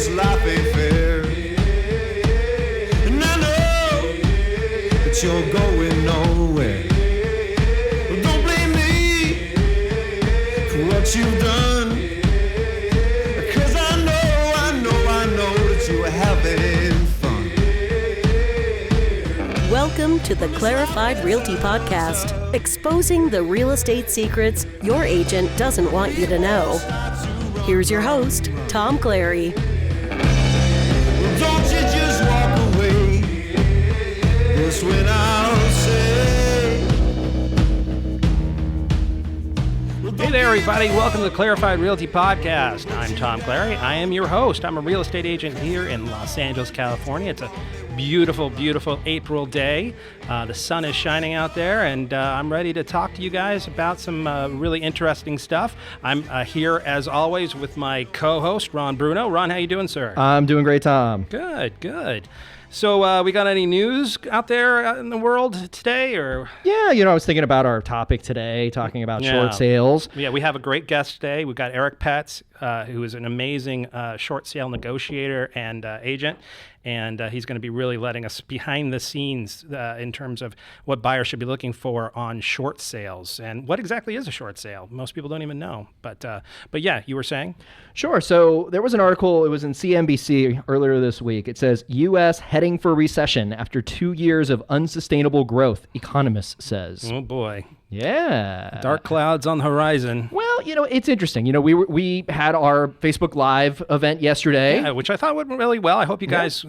this life ain't fair. And I know that you're going nowhere. Well, don't blame me for what you've done, because I know that you are having fun. Welcome to the Clarified Realty Podcast, exposing the real estate secrets your agent doesn't want you to know. Here's your host, Tom Clary. Well, don't you just walk away. That's when I'll say. Hey there, everybody. Welcome to the Clarified Realty Podcast. I'm Tom Clary. I am your host. I'm a real estate agent here in Los Angeles, California. It's a beautiful, beautiful April day. The sun is shining out there, and I'm ready to talk to you guys about some really interesting stuff. I'm here, as always, with my co-host, Ron Bruno. Ron, how you doing, sir? I'm doing great, Tom. Good. So we got any news out there in the world today, or? Yeah, I was thinking about our topic today, talking about short sales. Yeah, we have a great guest today. We've got Eric Petz, who is an amazing short sale negotiator and agent. And he's going to be really letting us behind the scenes in terms of what buyers should be looking for on short sales. And what exactly is a short sale? Most people don't even know. But yeah, you were saying? Sure. So there was an article, it was in CNBC earlier this week. It says, U.S. heading for recession after 2 years of unsustainable growth, economist says. Oh, boy. Yeah. Dark clouds on the horizon. Well, it's interesting. We had our Facebook Live event yesterday. Yeah, which I thought went really well. I hope you guys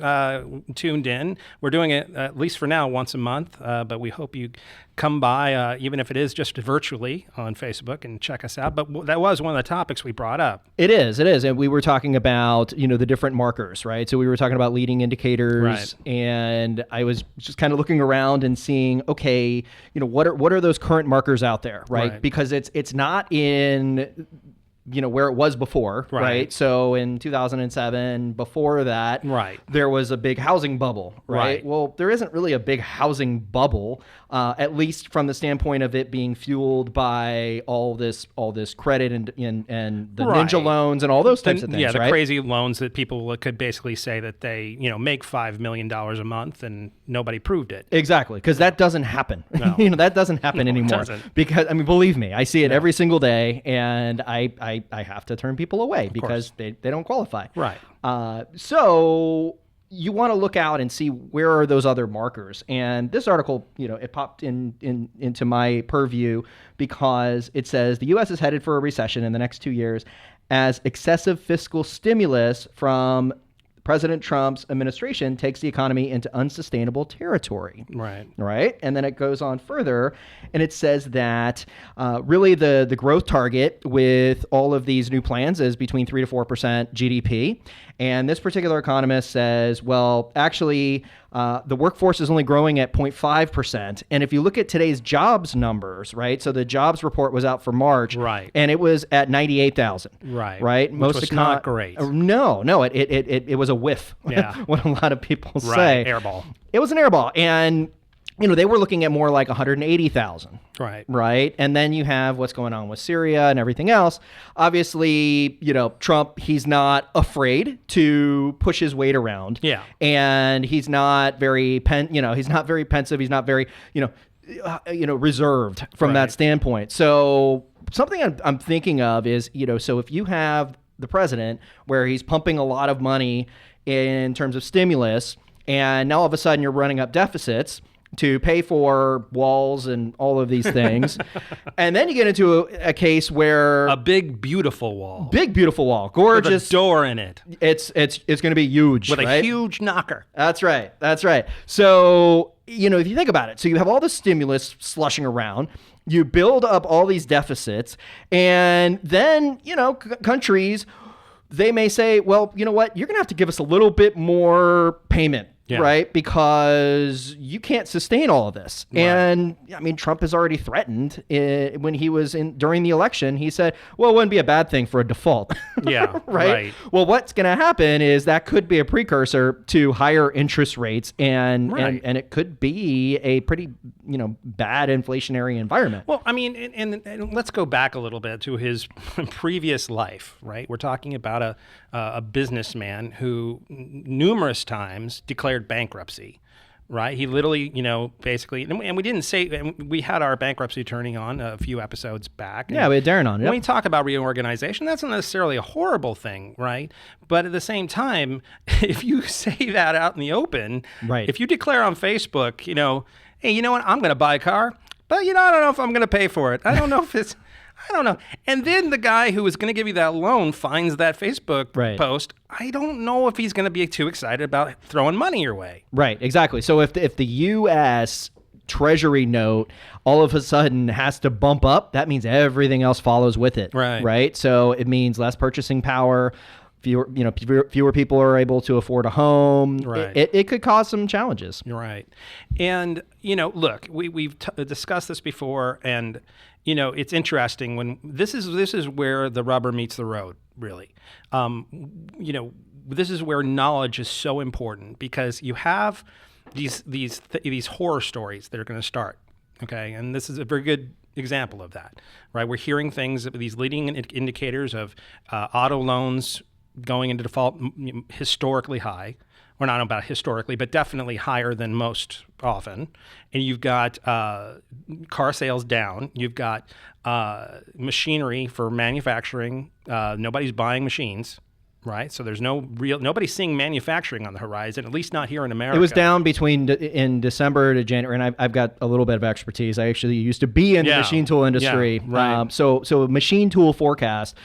tuned in. We're doing it, at least for now, once a month, but we hope you come by, even if it is just virtually on Facebook, and check us out. But that was one of the topics we brought up. It is. And we were talking about, the different markers, right? So we were talking about leading indicators, right. And I was just kind of looking around and seeing, okay, what are those current markers out there, right? Because it's not in where it was before, right? So in 2007, before that, there was a big housing bubble, right? Well, there isn't really a big housing bubble, at least from the standpoint of it being fueled by all this credit and the ninja loans and all those types of things, yeah, the crazy loans that people could basically say that they, make $5 million a month, and nobody proved it. Exactly, because that doesn't happen. No. That doesn't happen anymore. It doesn't. Because, believe me, I see it every single day, and I have to turn people away because they don't qualify. Right. So you want to look out and see where are those other markers. And this article, it popped into my purview because it says the U.S. is headed for a recession in the next 2 years as excessive fiscal stimulus from President Trump's administration takes the economy into unsustainable territory. Right. And then it goes on further, and it says that really the growth target with all of these new plans is between 3 to 4% GDP. And this particular economist says, well, actually, the workforce is only growing at 0.5%. And if you look at today's jobs numbers, right? So the jobs report was out for March, and it was at 98,000. Right. Which was not great. No, it was a whiff. Yeah. What a lot of people say. Airball. It was an airball. And they were looking at more like 180,000. Right. And then you have what's going on with Syria and everything else. Obviously, Trump, he's not afraid to push his weight around. Yeah. And he's not very he's not very pensive. He's not very, reserved from that standpoint. So something I'm thinking of is, so if you have the president where he's pumping a lot of money in terms of stimulus, and now all of a sudden you're running up deficits to pay for walls and all of these things. And then you get into a case where a big, beautiful wall, gorgeous. With a door in it. It's going to be huge. With a huge knocker. That's right. So, if you think about it, so you have all the stimulus slushing around, you build up all these deficits, and then, countries, they may say, well, you know what, you're going to have to give us a little bit more payment. Right? Because you can't sustain all of this. And Trump has already threatened when he was during the election. He said, well, it wouldn't be a bad thing for a default. Yeah, right. Well, what's going to happen is that could be a precursor to higher interest rates, and it could be a pretty bad inflationary environment. Well, I mean, and let's go back a little bit to his previous life, right? We're talking about a businessman who numerous times declared bankruptcy. Right. He literally, basically, and we didn't say, and we had our bankruptcy attorney on a few episodes back. Yeah, we had Darren on. When we talk about reorganization, that's not necessarily a horrible thing, right? But at the same time, if you say that out in the open, right. If you declare on Facebook, hey, you know what, I'm going to buy a car, but I don't know if I'm going to pay for it. I don't know if it's, I don't know. And then the guy who was going to give you that loan finds that Facebook post. I don't know if he's going to be too excited about throwing money your way. Right, exactly. So if the U.S. Treasury note all of a sudden has to bump up, that means everything else follows with it. Right. So it means less purchasing power. Fewer people are able to afford a home. Right. It could cause some challenges. Right. And, look, we've discussed this before, and, it's interesting when this is where the rubber meets the road, really. This is where knowledge is so important, because you have these horror stories that are going to start. Okay. And this is a very good example of that, right? We're hearing things, these leading indicators of auto loans going into default historically high. We're not about historically, but definitely higher than most often. And you've got car sales down. You've got machinery for manufacturing. Nobody's buying machines, right? So there's nobody's seeing manufacturing on the horizon, at least not here in America. It was down in December to January, and I've got a little bit of expertise. I actually used to be in the machine tool industry. Yeah, right. So machine tool forecast,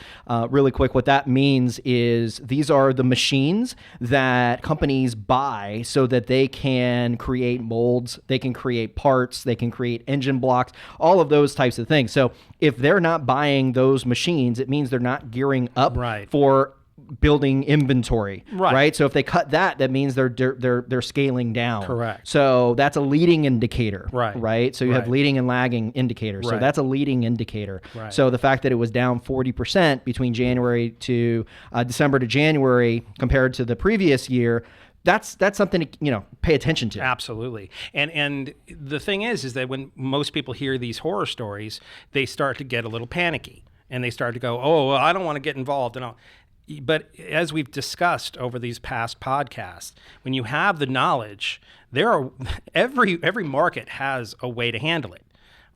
really quick, what that means is these are the machines that companies buy so that they can create molds, they can create parts, they can create engine blocks, all of those types of things. So if they're not buying those machines, it means they're not gearing up for building inventory, right? So if they cut that means they're scaling down. Correct. So that's a leading indicator, right? So you have leading and lagging indicators. So that's a leading indicator. Right. So the fact that it was down 40% between January to December to January compared to the previous year, that's something to pay attention to. Absolutely. And the thing is that when most people hear these horror stories, they start to get a little panicky, and they start to go, oh, well, I don't want to get involved and all. But as we've discussed over these past podcasts, when you have the knowledge, every market has a way to handle it,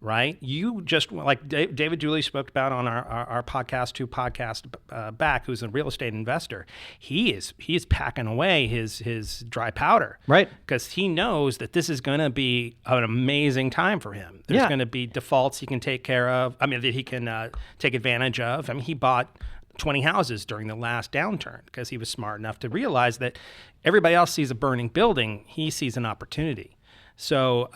right? You just, like David Dooley spoke about on our podcast, back, who's a real estate investor. He's packing away his dry powder, right? Because he knows that this is going to be an amazing time for him. There's going to be defaults he can take care of. I mean, that he can take advantage of. I mean, he bought 20 houses during the last downturn because he was smart enough to realize that everybody else sees a burning building. He sees an opportunity. So,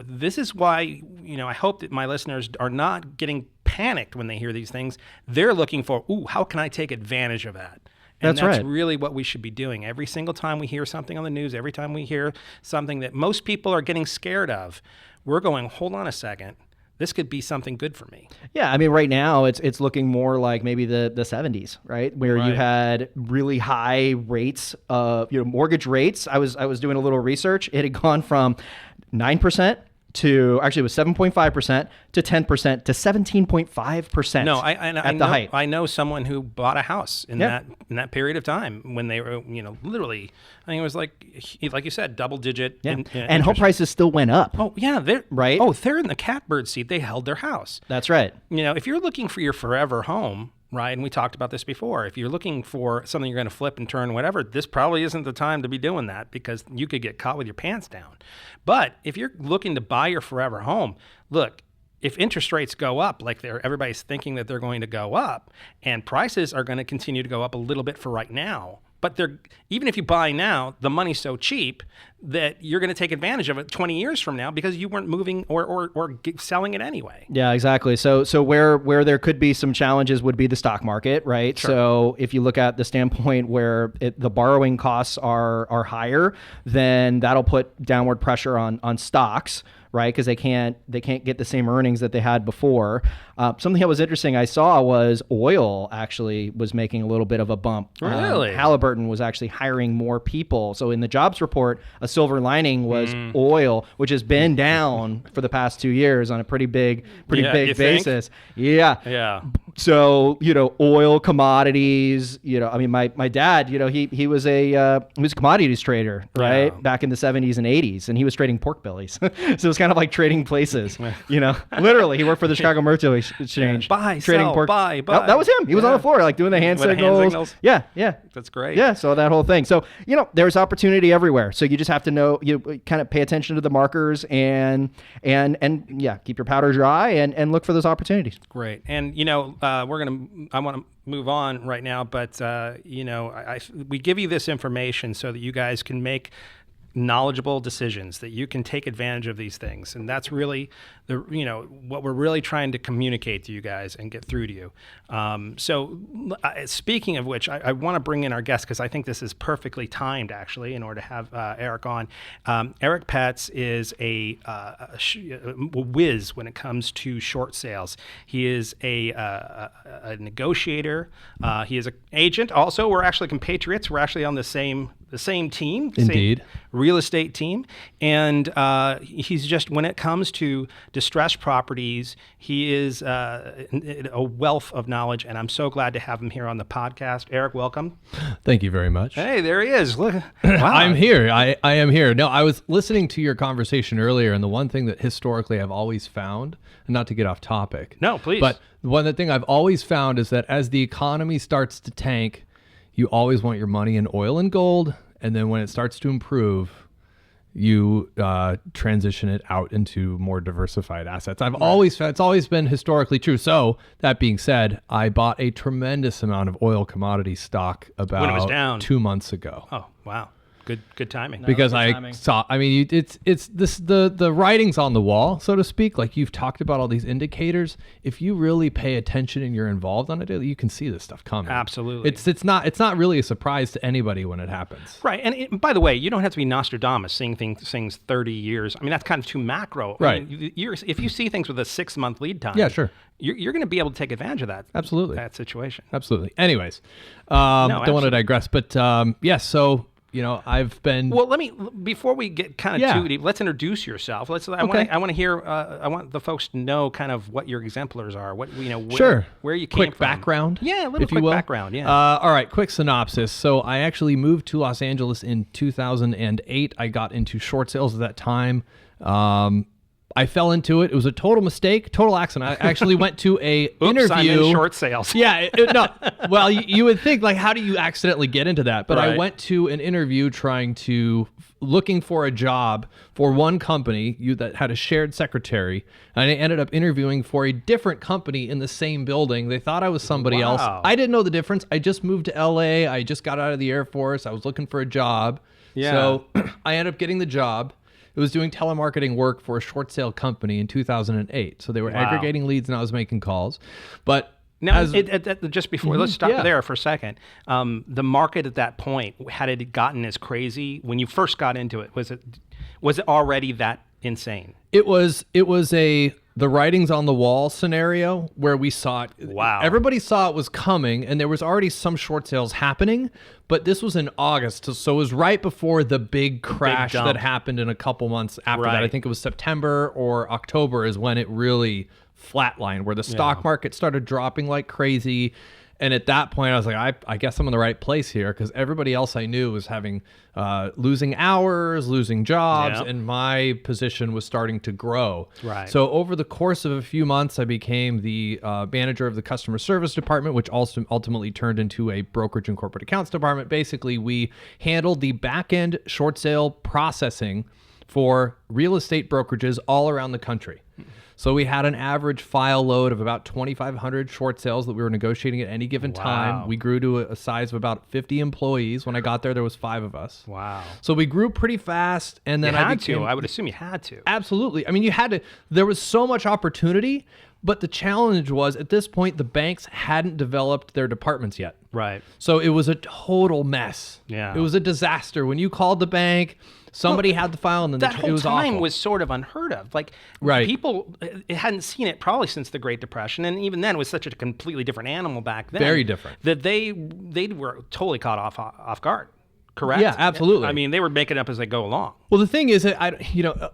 this is why, I hope that my listeners are not getting panicked when they hear these things. They're looking for, how can I take advantage of that? And that's really what we should be doing. Every single time we hear something on the news, every time we hear something that most people are getting scared of, we're going, hold on a second. This could be something good for me. Yeah, I mean, right now it's looking more like maybe the 70s, right? Where you had really high rates of mortgage rates. I was doing a little research. It had gone from 9% to, actually it was 7.5% to 10% to 17.5%. No, the height. I know someone who bought a house in that period of time when they were, literally, I think it was like you said, double digit. Yeah. And home prices still went up. Oh yeah, they're right. Oh, they're in the catbird seat. They held their house. That's right. If you're looking for your forever home, right? And we talked about this before. If you're looking for something you're going to flip and turn, whatever, this probably isn't the time to be doing that because you could get caught with your pants down. But if you're looking to buy your forever home, look, if interest rates go up like everybody's thinking that they're going to go up, and prices are going to continue to go up a little bit for right now, but even if you buy now, the money's so cheap that you're going to take advantage of it 20 years from now because you weren't moving or selling it anyway. Yeah, exactly. So where there could be some challenges would be the stock market, right? Sure. So if you look at the standpoint where the borrowing costs are higher, then that'll put downward pressure on stocks, right? Because they can't get the same earnings that they had before. Something that was interesting I saw was oil actually was making a little bit of a bump. Really? Halliburton was actually hiring more people. So in the jobs report, a silver lining was oil, which has been down for the past 2 years on a pretty big basis. Yeah. Yeah. So, oil, commodities, I mean, my dad, he was a commodities trader, right? Yeah. Back in the 70s and 80s, and he was trading pork bellies. So it was kind of like trading places, literally. He worked for the Chicago Mercantile Exchange. Buy, trading sell, pork. buy. That was him. He was on the floor, like doing the hand With the signals. hand signals? Yeah. That's great. Yeah, so that whole thing. So, there's opportunity everywhere. So you just have to know, kind of pay attention to the markers and keep your powder dry and look for those opportunities. Great. And, I want to move on right now, but, we give you this information so that you guys can make knowledgeable decisions, that you can take advantage of these things. And that's really what we're really trying to communicate to you guys and get through to you. So speaking of which, I want to bring in our guest because I think this is perfectly timed actually in order to have Eric on. Eric Petz is a whiz when it comes to short sales. He is a negotiator. He is an agent. Also, we're actually compatriots. We're actually on the same team. Indeed. Same real estate team. And he's just, when it comes to distressed properties, he is a wealth of knowledge, and I'm so glad to have him here on the podcast. Eric, welcome. Thank you very much. Hey, there he is. Look, wow. I'm here. I am here. No, I was listening to your conversation earlier, and the one thing that historically I've always found, and not to get off topic. No, please. But one thing I've always found is that as the economy starts to tank, you always want your money in oil and gold, and then when it starts to improve, you transition it out into more diversified assets. It's always been historically true. So that being said, I bought a tremendous amount of oil commodity stock about when it was down 2 months ago. Oh, wow. Good timing. Because it's the writing's on the wall, so to speak. Like you've talked about all these indicators. If you really pay attention and you're involved on it, you can see this stuff coming. Absolutely. It's not really a surprise to anybody when it happens. Right. And by the way, you don't have to be Nostradamus seeing things 30 years. I mean, that's kind of too macro. Right. I mean, if you see things with a 6-month lead time. Yeah, sure. You're going to be able to take advantage of that. Absolutely. That situation. Absolutely. Anyways, don't want to digress, but so. I've been. Well, before we get kind of too deep, let's introduce yourself. I want to hear. I want the folks to know kind of what your exemplars are. What where you came quick from. Background. Yeah, a little if you quick will. background. Yeah. All right, quick synopsis. So I actually moved to Los Angeles in 2008. I got into short sales at that time. I fell into it. It was a total mistake, total accident. I actually went to a interview. I'm in short sales. Yeah, no. Well, you would think like, how do you accidentally get into that? But Right. I went to an interview looking for a job for one company that had a shared secretary, and I ended up interviewing for a different company in the same building. They thought I was somebody else. I didn't know the difference. I just moved to LA. I just got out of the Air Force. I was looking for a job. Yeah. So I ended up getting the job. It was doing telemarketing work for a short sale company in 2008. So they were aggregating leads and I was making calls. But now, just before, let's stop there for a second. The market at that point, had it gotten as crazy when you first got into it? Was it already that insane? It was the writings on the wall scenario where we saw it. Wow. Everybody saw it was coming, and there was already some short sales happening, but this was in August, so it was right before the big crash that happened in a couple months after that. I think it was September or October is when it really flatlined, where the stock market started dropping like crazy. And at that point, I was like, I guess I'm in the right place here, because everybody else I knew was having losing hours, losing jobs, and my position was starting to grow. Right. So over the course of a few months, I became the manager of the customer service department, which also ultimately turned into a brokerage and corporate accounts department. Basically, we handled the back-end short sale processing for real estate brokerages all around the country. So we had an average file load of about 2,500 short sales that we were negotiating at any given time. We grew to a size of about 50 employees. When I got there was 5 of us. Wow. So we grew pretty fast. And then I would assume you had to. Absolutely. I mean, you had to. There was so much opportunity, but the challenge was at this point, the banks hadn't developed their departments yet. Right. So it was a total mess. Yeah. It was a disaster. When you called the bank, somebody had the file, and then that whole it was time awful. was sort of unheard of. Like, right. People hadn't seen it probably since the Great Depression, and even then it was such a completely different animal back then. Very different. That they were totally caught off guard. Correct? Yeah, absolutely. I mean, they were making it up as they go along. Well, the thing is that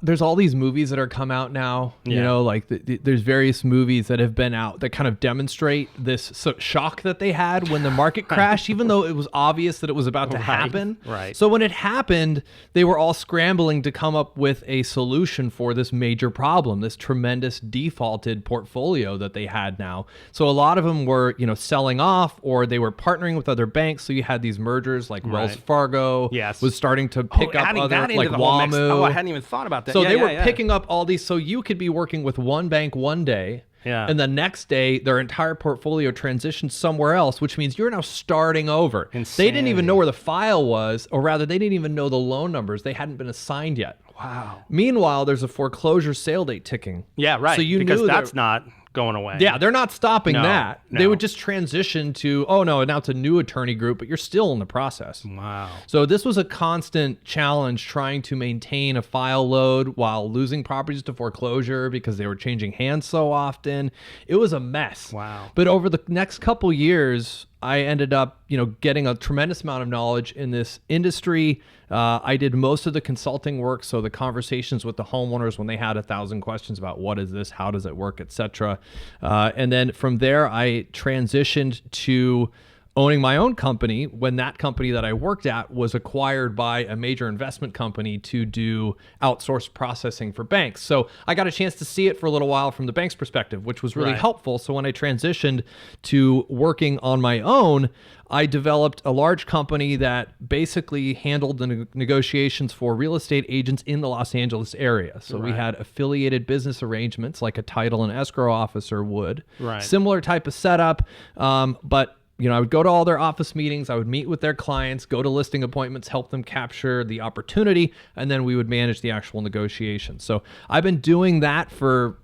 there's all these movies that are come out now. Yeah. You know, like there's various movies that have been out that kind of demonstrate this shock that they had when the market crashed, even though it was obvious that it was about to happen. Right. So when it happened, they were all scrambling to come up with a solution for this major problem, this tremendous defaulted portfolio that they had now. So a lot of them were, selling off, or they were partnering with other banks. So you had these mergers like Wells Fargo. Was starting to pick up other, like WAMU. Oh, I hadn't even thought about that. So they were picking up all these. So you could be working with one bank one day, and the next day their entire portfolio transitioned somewhere else, which means you're now starting over. Insanity. They didn't even know where the file was, or rather, they didn't even know the loan numbers. They hadn't been assigned yet. Wow. Meanwhile, there's a foreclosure sale date ticking. Yeah, right. So you because knew that's not going away. Yeah, they're not stopping No, that. no. They would just transition to, oh no, now it's a new attorney group, but you're still in the process. Wow. So this was a constant challenge trying to maintain a file load while losing properties to foreclosure because they were changing hands so often. It was a mess. Wow. But over the next couple years, I ended up, getting a tremendous amount of knowledge in this industry. I did most of the consulting work, so the conversations with the homeowners when they had 1,000 questions about what is this, how does it work, etc. And then from there, I transitioned to owning my own company when that company that I worked at was acquired by a major investment company to do outsourced processing for banks. So I got a chance to see it for a little while from the bank's perspective, which was really helpful. So when I transitioned to working on my own, I developed a large company that basically handled the negotiations for real estate agents in the Los Angeles area. So we had affiliated business arrangements like a title and escrow officer would. Right. Similar type of setup, but I would go to all their office meetings, I would meet with their clients, go to listing appointments, help them capture the opportunity, and then we would manage the actual negotiations. So I've been doing that for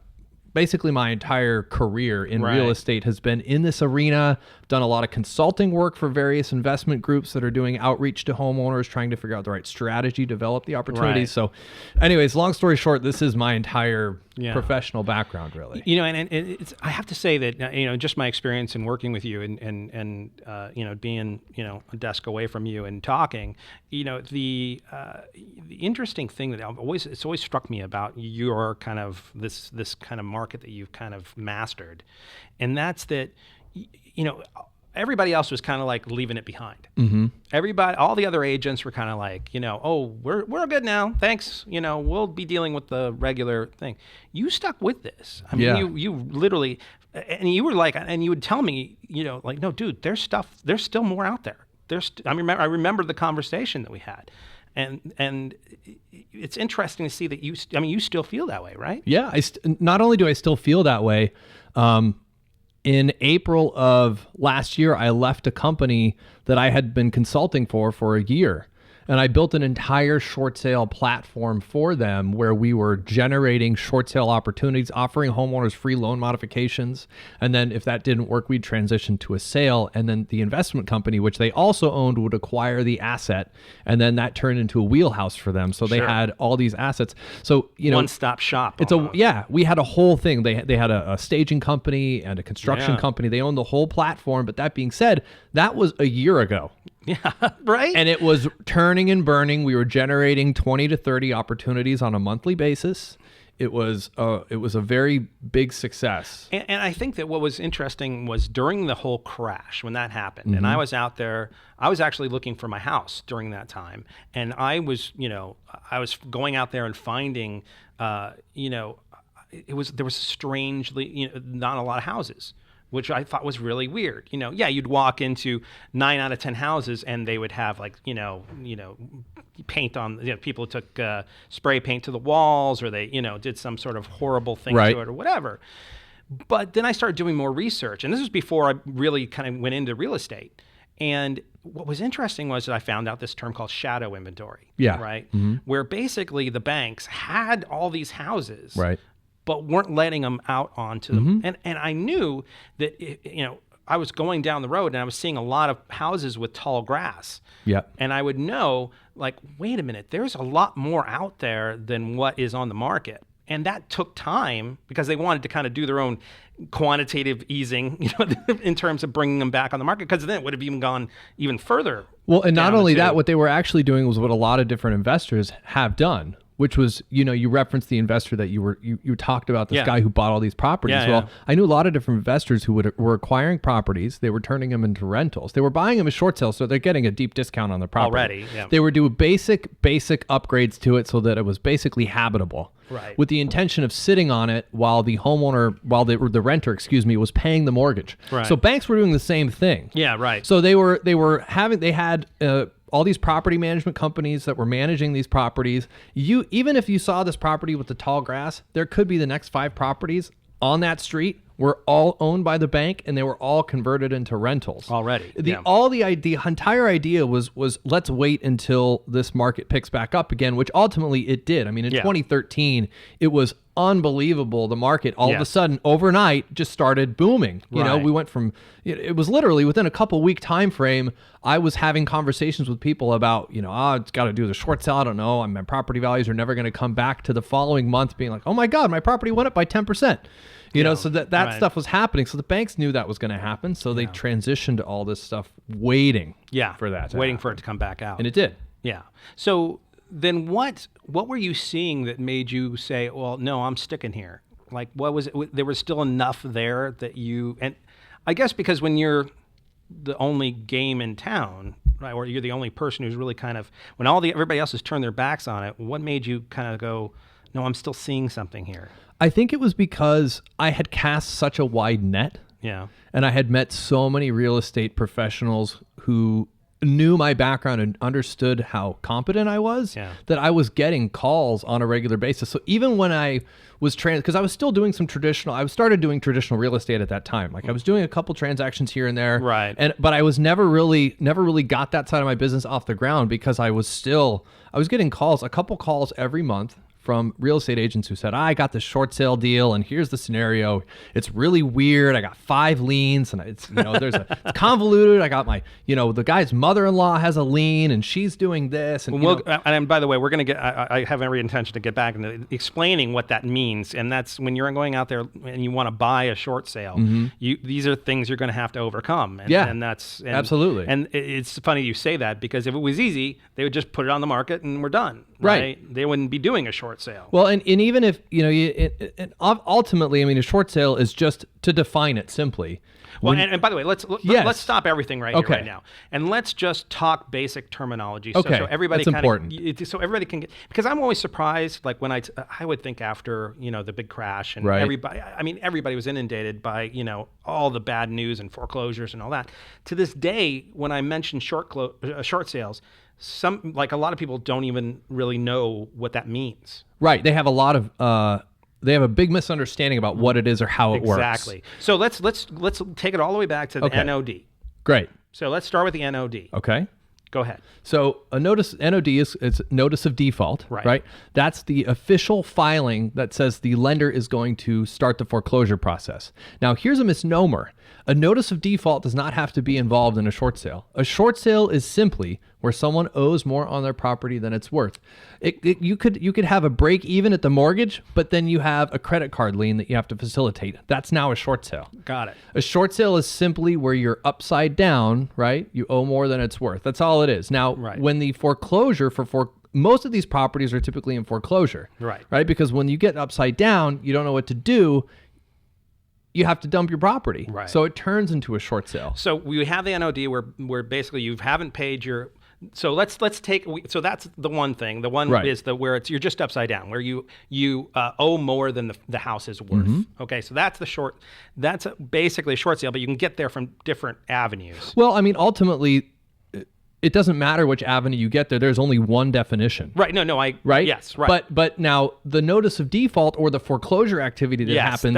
basically my entire career in real estate has been in this arena. Done a lot of consulting work for various investment groups that are doing outreach to homeowners, trying to figure out the right strategy, develop the opportunities. Right. So anyways, long story short, this is my entire professional background, really. And it's, I have to say that, just my experience in working with you and being, a desk away from you and talking, the interesting thing that it's always struck me about your kind of this kind of market that you've kind of mastered. And that's that, everybody else was kind of like leaving it behind. Mm-hmm. Everybody, all the other agents were kind of like, oh, we're good now. Thanks. We'll be dealing with the regular thing. You stuck with this. I mean, you literally, and you were like, and you would tell me, like, no, dude, there's still more out there. I remember the conversation that we had. And it's interesting to see that you still feel that way, right? Yeah. Not only do I still feel that way, in April of last year, I left a company that I had been consulting for a year. And I built an entire short sale platform for them where we were generating short sale opportunities, offering homeowners free loan modifications. And then if that didn't work, we'd transition to a sale. And then the investment company, which they also owned, would acquire the asset. And then that turned into a wheelhouse for them. So they had all these assets. So, one-stop shop. We had a whole thing. They had a staging company and a construction company. They owned the whole platform. But that being said, that was a year ago. Yeah, right. And it was turning and burning. We were generating 20 to 30 opportunities on a monthly basis. It was a very big success. And I think that what was interesting was during the whole crash, when that happened, and I was out there, I was actually looking for my house during that time. And I was going out there and finding, there was strangely, not a lot of houses. which I thought was really weird. You'd walk into 9 out of 10 houses and they would have like, paint on, people took spray paint to the walls, or they, did some sort of horrible thing to it or whatever. But then I started doing more research, and this was before I really kind of went into real estate. And what was interesting was that I found out this term called shadow inventory. Yeah. Right. Mm-hmm. Where basically the banks had all these houses. Right. But weren't letting them out onto them. And I knew that, I was going down the road and I was seeing a lot of houses with tall grass. Yeah. And I would know, like, wait a minute, there's a lot more out there than what is on the market. And that took time because they wanted to kind of do their own quantitative easing, in terms of bringing them back on the market, because then it would have even gone even further. Well, and not only that, what they were actually doing was what a lot of different investors have done, which was, you referenced the investor that you talked about, this guy who bought all these properties. I knew a lot of different investors who were acquiring properties. They were turning them into rentals. They were buying them as short sales, so they're getting a deep discount on the property. Already, yeah. They were doing basic upgrades to it so that it was basically habitable. Right. With the intention of sitting on it while the renter, was paying the mortgage. Right. So banks were doing the same thing. Yeah, right. So they had all these property management companies that were managing these properties. Even if you saw this property with the tall grass, there could be the next 5 properties on that street were all owned by the bank, and they were all converted into rentals already. The entire idea was let's wait until this market picks back up again, which ultimately it did. I mean, in 2013, it was unbelievable. The market all of a sudden overnight just started booming. We went from, it was literally within a couple week time frame. I was having conversations with people about, it's got to do the short sale. I don't know. My property values are never going to come back, to the following month being like, oh my God, my property went up by 10%. So that stuff was happening. So the banks knew that was going to happen. So they transitioned all this stuff waiting for that. Waiting for it to come back out. And it did. Yeah. So then what were you seeing that made you say, well, no, I'm sticking here? Like, what was it? There was still enough there that and I guess because when you're the only game in town, right, or you're the only person who's really kind of, when everybody else has turned their backs on it, what made you kind of go, no, I'm still seeing something here? I think it was because I had cast such a wide net. Yeah. And I had met so many real estate professionals who knew my background and understood how competent I was, that I was getting calls on a regular basis. So even when I was because I was still doing I started doing traditional real estate at that time. Like I was doing a couple transactions here and there. Right. But I was never really got that side of my business off the ground, because I was getting a couple calls every month from real estate agents who said, I got this short sale deal, and here's the scenario. It's really weird. I got 5 liens, and it's it's convoluted. I got my the guy's mother-in-law has a lien, and she's doing this. And and by the way, we're gonna get. I have every intention to get back into explaining what that means, and that's when you're going out there and you want to buy a short sale. These are things you're going to have to overcome. And that's absolutely. And it's funny you say that, because if it was easy, they would just put it on the market and we're done. Right. They wouldn't be doing a short sale. Well, and even if, ultimately, I mean, a short sale is just to define it simply. Well, and by the way, let's stop everything right now, and let's just talk basic terminology. So everybody that's important. So everybody can get, because I'm always surprised, like when I would think after the big crash, and everybody was inundated by all the bad news and foreclosures and all that. To this day, when I mention short sales, a lot of people don't even really know what that means. Right. They have they have a big misunderstanding about what it is or how it works. Exactly. So let's take it all the way back to the NOD. Great. So let's start with the NOD. Okay. Go ahead. So a NOD is notice of default, right? That's the official filing that says the lender is going to start the foreclosure process. Now, here's a misnomer. A notice of default does not have to be involved in a short sale. A short sale is simply where someone owes more on their property than it's worth. You could have a break even at the mortgage, but then you have a credit card lien that you have to facilitate. That's now a short sale. Got it. A short sale is simply where you're upside down, right? You owe more than it's worth. That's all it is. Now, when the foreclosure most of these properties are typically in foreclosure, right? Because when you get upside down, you don't know what to do. You have to dump your property. Right. So it turns into a short sale. So we have the NOD where basically you haven't paid your So let's take. So that's the one thing. The one is where you're just upside down, where you owe more than the house is worth. Okay, so that's the short. That's basically a short sale, but you can get there from different avenues. Well, I mean, ultimately, it doesn't matter which avenue you get there. There's only one definition. Right. No. Yes. Right. But now the notice of default or the foreclosure activity that happens.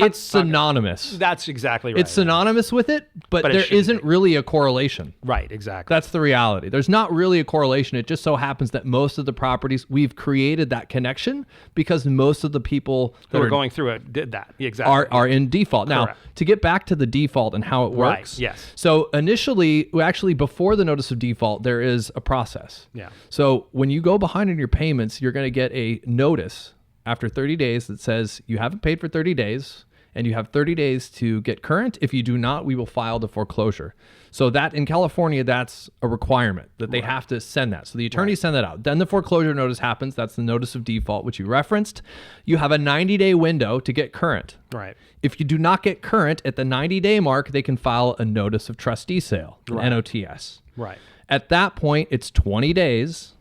It's synonymous. That's exactly right. It's synonymous with it, but there isn't really a correlation. Right. Exactly. That's the reality. There's not really a correlation. It just so happens that most of the properties we've created that connection because most of the people who are going through it did that. Exactly. Are in default. Now, to get back to the default and how it works. Right. Yes. So initially, actually before the notice of default, there is a process. Yeah. So when you go behind in your payments, you're going to get a notice after 30 days that says you haven't paid for 30 days and you have 30 days to get current. If you do not, we will file the foreclosure. So that in California, that's a requirement that they have to send that. So the attorneys send that out. Then the foreclosure notice happens. That's the notice of default, which you referenced. You have a 90-day window to get current. Right. If you do not get current at the 90-day mark, they can file a notice of trustee sale, an NOTS. Right. At that point, it's 20 days.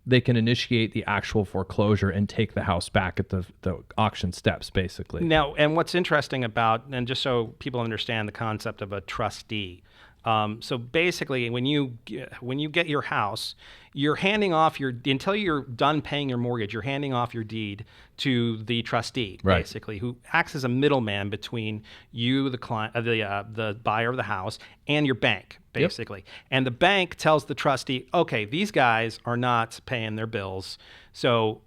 They can initiate the actual foreclosure and take the house back at the auction steps, basically. Now, and what's interesting about, and just so people understand the concept of a trustee. So basically, when you get your house, you're handing off until you're done paying your mortgage, you're handing off your deed to the trustee, basically, who acts as a middleman between you, the client, the buyer of the house, and your bank, basically. And the bank tells the trustee, okay, these guys are not paying their bills, so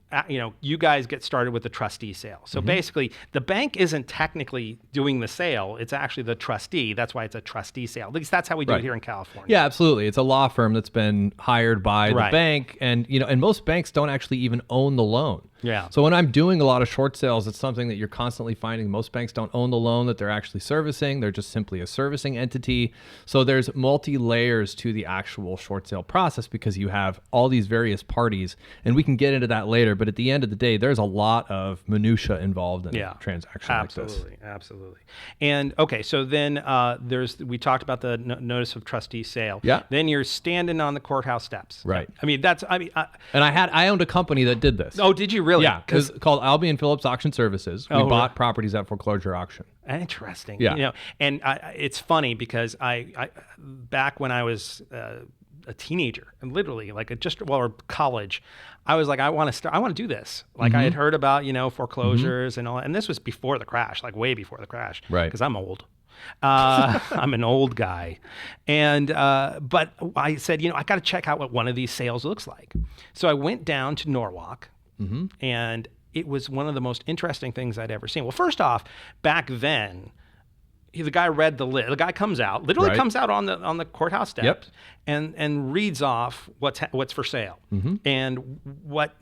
you guys get started with the trustee sale. So basically, the bank isn't technically doing the sale; it's actually the trustee. That's why it's a trustee sale. At least that's how we do it here in California. Yeah, absolutely. It's a law firm that's been hired by the bank, and and most banks don't actually even own the loan. Yeah. So when I'm doing a lot of short sales, it's something that you're constantly finding. Most banks don't own the loan that they're actually servicing. They're just simply a servicing entity. So there's multi-layers to the actual short sale process because you have all these various parties, and we can get into that later. But at the end of the day, there's a lot of minutia involved in a transaction like this. Absolutely. And okay, so then we talked about the notice of trustee sale. Yeah. Then you're standing on the courthouse steps. Right. And I owned a company that did this. Oh, did you really? Yeah, it's called Albie & Phillips Auction Services. We bought properties at foreclosure auction. Interesting. Yeah. And it's funny because I back when I was a teenager and literally or college, I was like, I want to do this. Like I had heard about, foreclosures and all, and this was before the crash, like way before the crash. Right. Because I'm old. I'm an old guy. And, but I said, I got to check out what one of these sales looks like. So I went down to Norwalk and it was one of the most interesting things I'd ever seen. Well, first off, back then, the guy read the list. The guy comes out on the courthouse steps and reads off what's for sale. And what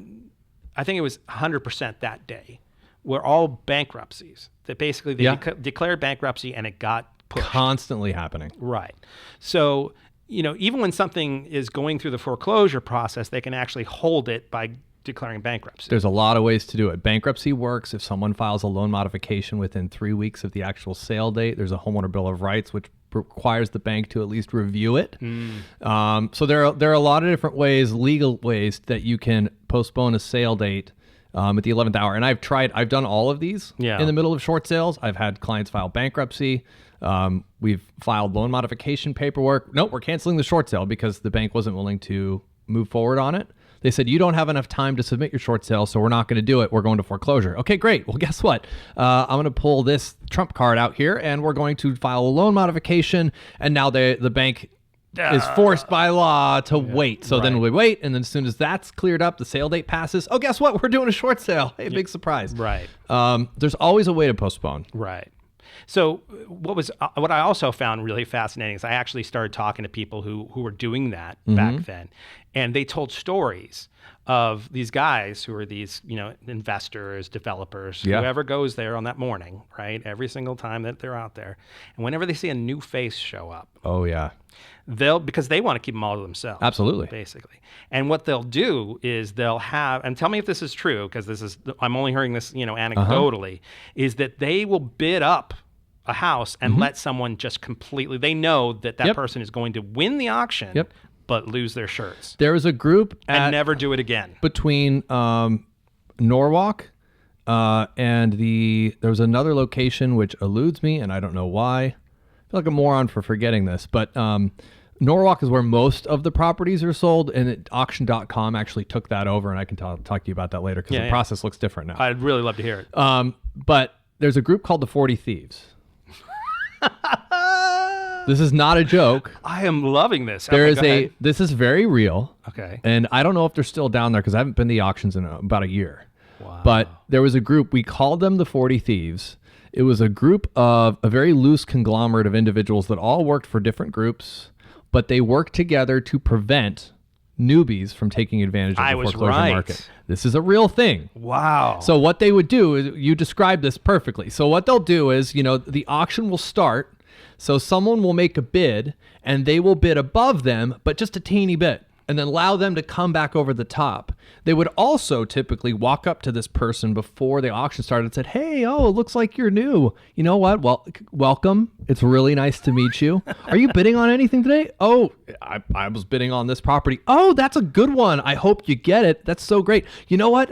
I think it was 100% that day were all bankruptcies. That basically they declared bankruptcy and it got pushed. Constantly happening. Right. So even when something is going through the foreclosure process, they can actually hold it by declaring bankruptcy. There's a lot of ways to do it. Bankruptcy works if someone files a loan modification within 3 weeks of the actual sale date. There's a homeowner bill of rights, which requires the bank to at least review it. So there are a lot of different ways, legal ways, that you can postpone a sale date at the 11th hour. And I've done all of these in the middle of short sales. I've had clients file bankruptcy. We've filed loan modification paperwork. Nope, we're canceling the short sale because the bank wasn't willing to move forward on it. They said, you don't have enough time to submit your short sale, so we're not going to do it. We're going to foreclosure. Okay, great. Well, guess what? I'm going to pull this trump card out here, and we're going to file a loan modification. And now the bank is forced by law to wait. So then we wait, and then as soon as that's cleared up, the sale date passes. Oh, guess what? We're doing a short sale. Hey, big surprise. Right. There's always a way to postpone. Right. So what I also found really fascinating is I actually started talking to people who were doing that back then, and they told stories of these guys who are these, investors, developers, whoever goes there on that morning, right? Every single time that they're out there, and whenever they see a new face show up, because they want to keep them all to themselves. Absolutely. Basically. And what they'll do is they'll have, and tell me if this is true, because I'm only hearing this, anecdotally, is that they will bid up a house and let someone just completely, they know that person is going to win the auction, but lose their shirts. There was a group and never do it again. Between Norwalk and there was another location which eludes me, and I don't know why. I feel like a moron for forgetting this, but Norwalk is where most of the properties are sold, and auction.com actually took that over, and I can talk to you about that later because the process looks different now. I'd really love to hear it. But there's a group called the 40 Thieves. This is not a joke. I am loving this. This is very real. Okay. And I don't know if they're still down there because I haven't been to the auctions in about a year. Wow. But there was a group, we called them the 40 Thieves. It was a group of a very loose conglomerate of individuals that all worked for different groups, but they worked together to prevent newbies from taking advantage of the foreclosure market. This is a real thing. Wow. So what they would do is, you described this perfectly. So what they'll do is, the auction will start. So someone will make a bid and they will bid above them, but just a teeny bit, and then allow them to come back over the top. They would also typically walk up to this person before the auction started and said, "Hey, it looks like you're new. You know what? Well, welcome. It's really nice to meet you. Are you bidding on anything today? Oh, I was bidding on this property. Oh, that's a good one. I hope you get it. That's so great. You know what?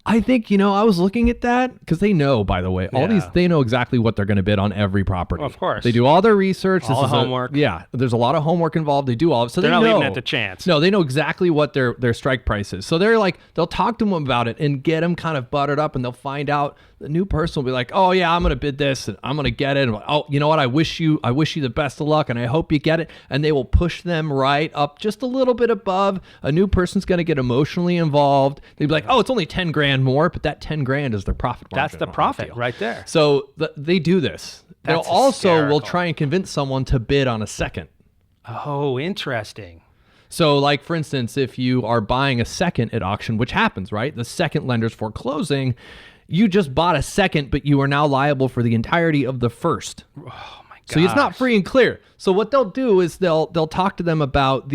I think, I was looking at that because they know, by the way, they know exactly what they're going to bid on every property. Of course. They do all their research. All the homework. There's a lot of homework involved. They do all of it. So they're they not know. leaving it to chance. No, they know exactly what their strike price is. So they're like, they'll talk to them about it and get them kind of buttered up, and they'll find out. The new person will be like, "Oh yeah, I'm going to bid this and I'm going to get it. And, oh, you know what? I wish you the best of luck and I hope you get it." And they will push them right up just a little bit above. A new person's going to get emotionally involved. They'd be like, "Oh, it's only 10 grand more," but that 10 grand is their profit margin. That's the profit right there. So they do this. That's They'll also hysterical. will try and convince someone to bid on a second. Oh, interesting. So, like, for instance, if you are buying a second at auction, which happens, right? The second lender's foreclosing. You just bought a second, but you are now liable for the entirety of the first. Oh my God! So it's not free and clear. So what they'll do is they'll talk to them about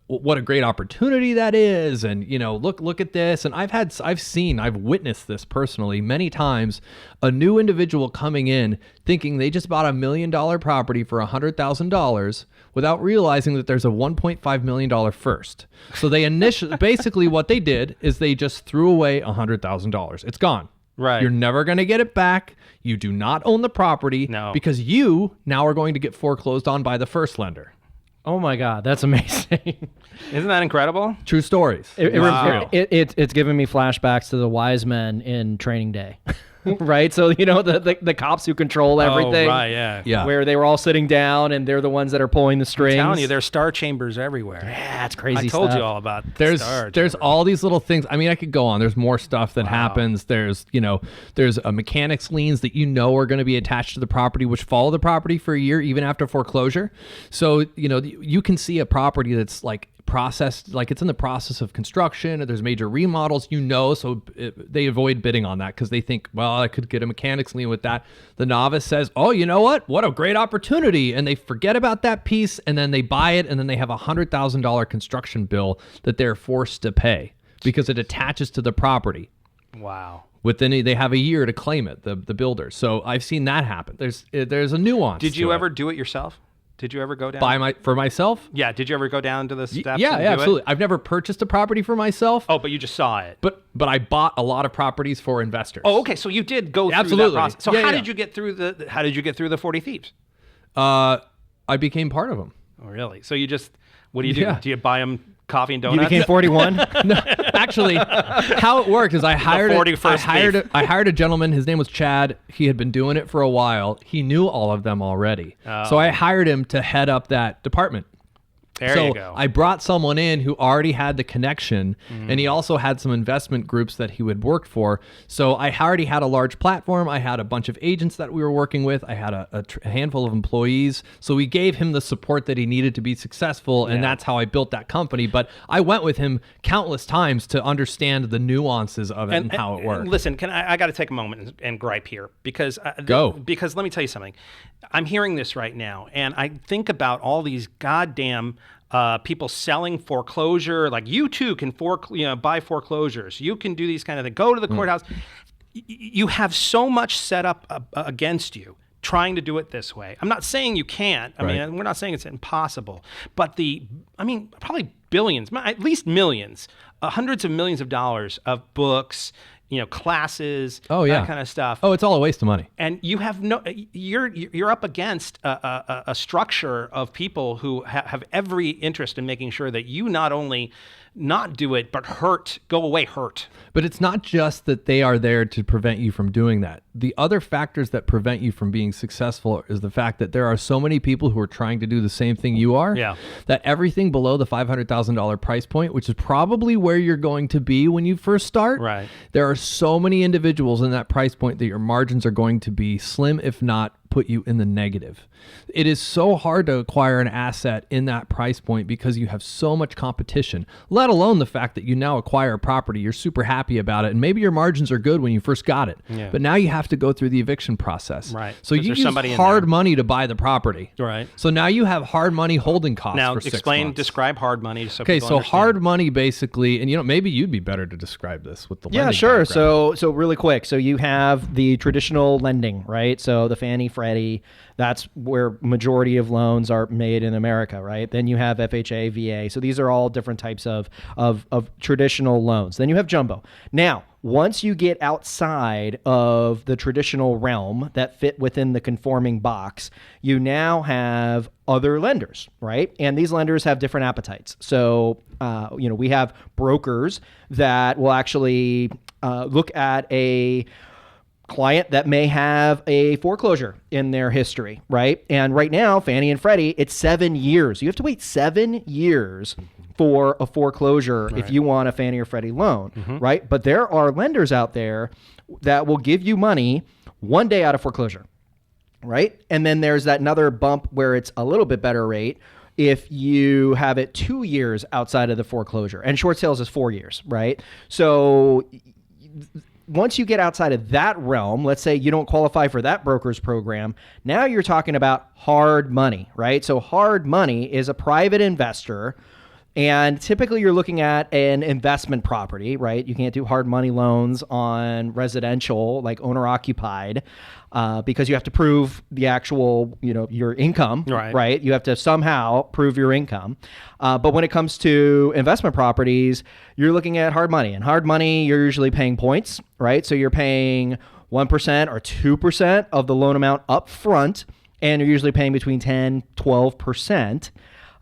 what a great opportunity that is, and look at this. And I've witnessed this personally many times. A new individual coming in thinking they just bought $1 million property for $100,000 without realizing that there's a $1.5 million first. So they basically what they did is they just threw away $100,000. It's gone. Right. You're never going to get it back. You do not own the property because you now are going to get foreclosed on by the first lender. Oh my God, that's amazing. Isn't that incredible? True stories. It's giving me flashbacks to the wise men in Training Day. Right? So, the cops who control everything. Oh, right, yeah. Where they were all sitting down and they're the ones that are pulling the strings. I'm telling you, there's star chambers everywhere. Yeah, it's crazy I told stuff. you all about There's all these little things. I mean, I could go on. There's more stuff that happens. There's a mechanics liens that are going to be attached to the property, which follow the property for a year, even after foreclosure. So, you can see a property that's like processed, like it's in the process of construction, or there's major remodels, so they avoid bidding on that because they think, well, I could get a mechanics lien with that. The novice says, "Oh, you know what a great opportunity," and they forget about that piece, and then they buy it, and then they have $100,000 construction bill that they're forced to pay because it attaches to the property. Wow. They have a year to claim it, the builders. So I've seen that happen. There's a nuance. Did you ever do it yourself? Did you ever go down? For myself? Yeah. Did you ever go down to the steps? Yeah, absolutely. I've never purchased a property for myself. Oh, but you just saw it. But I bought a lot of properties for investors. Oh, okay. So you did go through that process. So how did you get through the 40 Thieves? I became part of them. Oh, really? So you just, what do you do? Yeah. Do you buy them coffee and donuts? You became 41? No, actually, how it worked is I hired a gentleman. His name was Chad. He had been doing it for a while. He knew all of them already. So I hired him to head up that department. There you go. I brought someone in who already had the connection, and he also had some investment groups that he would work for. So I already had a large platform. I had a bunch of agents that we were working with. I had a handful of employees. So we gave him the support that he needed to be successful, and that's how I built that company. But I went with him countless times to understand the nuances of it and how it worked. Listen, I got to take a moment and gripe here because because let me tell you something. I'm hearing this right now, and I think about all these goddamn people selling foreclosure. Like, you too can buy foreclosures. You can do these kind of things. Go to the courthouse. You have so much set up against you trying to do it this way. I'm not saying you can't. I mean, we're not saying it's impossible. But probably billions, at least millions, hundreds of millions of dollars of books, classes, that kind of stuff. Oh, it's all a waste of money. And you have you're up against a structure of people who have every interest in making sure that you not only not do it, but go away hurt. But it's not just that they are there to prevent you from doing that. The other factors that prevent you from being successful is the fact that there are so many people who are trying to do the same thing you are, that everything below the $500,000 price point, which is probably where you're going to be when you first start, there are so many individuals in that price point that your margins are going to be slim, if not put you in the negative. It is so hard to acquire an asset in that price point because you have so much competition, let alone the fact that you now acquire a property, you're super happy about it, and maybe your margins are good when you first got it, but now you have to go through the eviction process. So you use hard money to buy the property. So now you have hard money holding costs for 6 months. Describe hard money so people understand. So hard money basically, and maybe you'd be better to describe this with the lending sure. background. So really quick. So you have the traditional lending, right? So the Fannie, Freddie, that's where majority of loans are made in America, right? Then you have FHA, VA. So these are all different types of traditional loans. Then you have jumbo. Now, once you get outside of the traditional realm that fit within the conforming box, you now have other lenders, right? And these lenders have different appetites. So, we have brokers that will actually look at a client that may have a foreclosure in their history, right? And right now, Fannie and Freddie, it's 7 years. You have to wait 7 years for a foreclosure if you want a Fannie or Freddie loan, right? But there are lenders out there that will give you money one day out of foreclosure, right? And then there's that another bump where it's a little bit better rate if you have it 2 years outside of the foreclosure. And short sales is 4 years, right? So once you get outside of that realm, let's say you don't qualify for that broker's program, now you're talking about hard money, right? So hard money is a private investor, and typically you're looking at an investment property, right? You can't do hard money loans on residential, like owner occupied, because you have to prove the actual, your income, right? You have to somehow prove your income. But when it comes to investment properties, you're looking at hard money. And hard money, you're usually paying points, right? So you're paying 1% or 2% of the loan amount up front, and you're usually paying between 10, 12%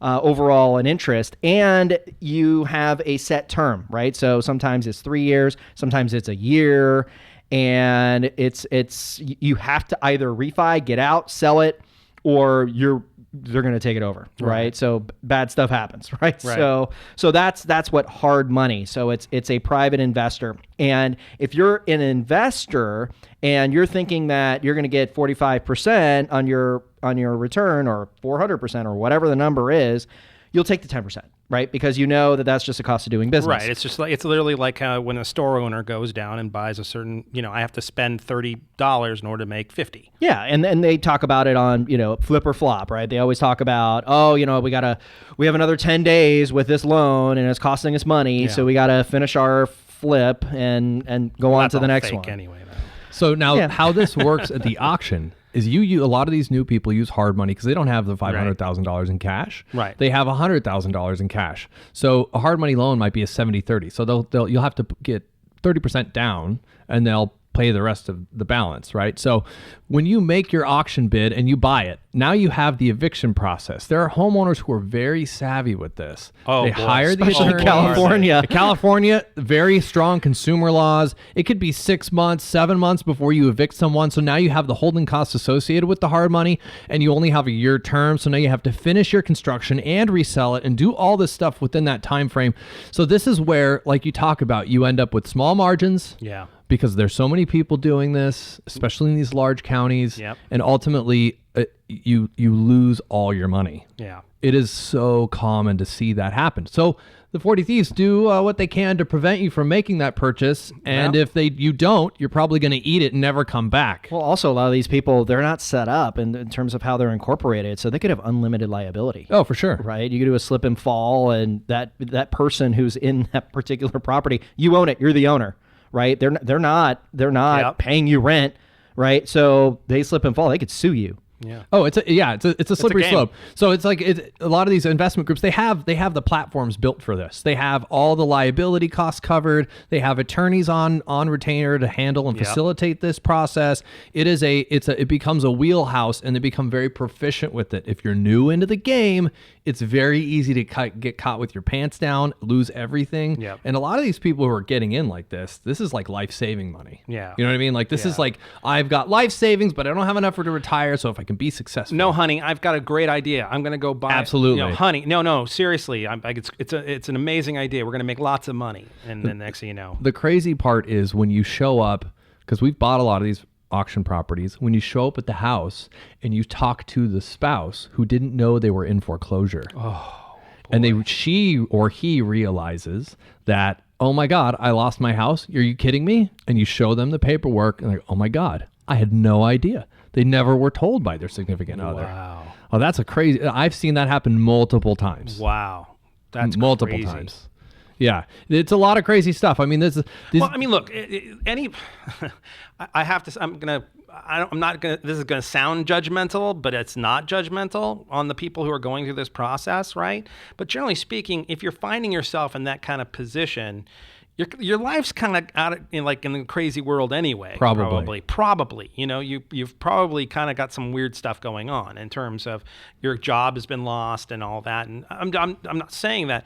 overall in interest. And you have a set term, right? So sometimes it's 3 years, sometimes it's a year. And it's you have to either refi, get out, sell it, or they're going to take it over, right? So bad stuff happens, right? So that's what hard money. So it's a private investor. And if you're an investor and you're thinking that you're going to get 45% on your return, or 400%, or whatever the number is, you'll take the 10%. Right, because you know that that's just a cost of doing business. Right, it's literally like when a store owner goes down and buys a certain, I have to spend $30 in order to make $50. Yeah, and they talk about it on flip or flop, right? They always talk about we have another 10 days with this loan and it's costing us money, so we got to finish our flip and go on to the next one. Anyway, though. So now how this works at the auction is you a lot of these new people use hard money because they don't have the $500,000 in cash. Right. They have $100,000 in cash. So a hard money loan might be a 70-30. So you'll have to get 30% down, and they'll pay the rest of the balance, right? So when you make your auction bid and you buy it, now you have the eviction process. There are homeowners who are very savvy with this. They hire the attorney. California, very strong consumer laws. It could be 6 months, 7 months before you evict someone. So now you have the holding costs associated with the hard money, and you only have a year term. So now you have to finish your construction and resell it and do all this stuff within that time frame. So this is where, like you talk about, you end up with small margins. Yeah. Because there's so many people doing this, especially in these large counties, and ultimately you lose all your money. Yeah, it is so common to see that happen. So the 40 Thieves do what they can to prevent you from making that purchase, and if you don't, you're probably going to eat it and never come back. Well, also a lot of these people, they're not set up in terms of how they're incorporated, so they could have unlimited liability. Oh, for sure. Right? You could do a slip and fall, and that person who's in that particular property, you own it. You're the owner. Right? They're not paying you rent, right? So they slip and fall, they could sue you. Yeah. Oh, it's a slippery game. slope. So it's like a lot of these investment groups, they have the platforms built for this. They have all the liability costs covered. They have attorneys on retainer to handle and facilitate this process. It becomes a wheelhouse, and they become very proficient with it. If you're new into the game, it's very easy to get caught with your pants down, lose everything. Yep. And a lot of these people who are getting in like this is like life-saving money. Yeah. You know what I mean? Like this is like, I've got life savings, but I don't have enough to retire. So if I can be successful. No, honey, I've got a great idea. I'm going to go buy. Absolutely. Honey, no, seriously. It's an amazing idea. We're going to make lots of money. And then next thing you know. The crazy part is when you show up, because we've bought a lot of these auction properties, when you show up at the house and you talk to the spouse who didn't know they were in foreclosure. Oh, boy. And she or he realizes that, oh my God, I lost my house. Are you kidding me? And you show them the paperwork and like, oh my God, I had no idea. They never were told by their significant other. Wow. Oh, that's I've seen that happen multiple times. Wow. That's multiple crazy. times. Yeah, it's a lot of crazy stuff. I mean, this. Well, I mean, look, I have to. I'm not gonna. This is gonna sound judgmental, but it's not judgmental on the people who are going through this process, right? But generally speaking, if you're finding yourself in that kind of position, your life's kind of out in the crazy world anyway. Probably. You know, you've probably kind of got some weird stuff going on in terms of your job has been lost and all that. And I'm not saying that.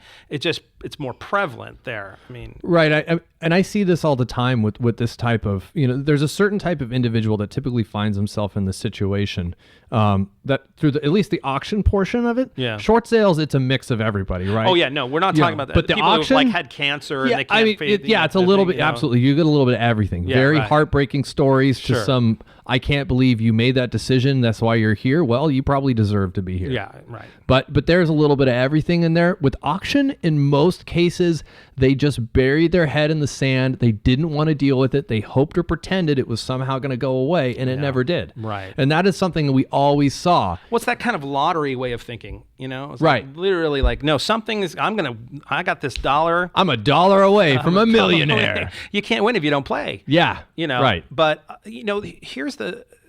It's more prevalent there. I mean, right. I see this all the time with this type of, there's a certain type of individual that typically finds himself in the situation that through at least the auction portion of it. Yeah. Short sales, it's a mix of everybody, right? Oh yeah, no, we're not talking about that. But the people auction, who had cancer and they can't it's a little bit, absolutely. You get a little bit of everything. Yeah, Very right. heartbreaking stories to some, I can't believe you made that decision. That's why you're here. Well, you probably deserve to be here. Yeah, right. But there's a little bit of everything in there. With auction, in most cases, they just buried their head in the sand. They didn't want to deal with it. They hoped or pretended it was somehow going to go away, and it never did. Right. And that is something that we always saw. What's that kind of lottery way of thinking? It's right. Like literally like, no, something is, I got this $1. I'm $1 away from a millionaire. You can't win if you don't play. Yeah. Right. But, here's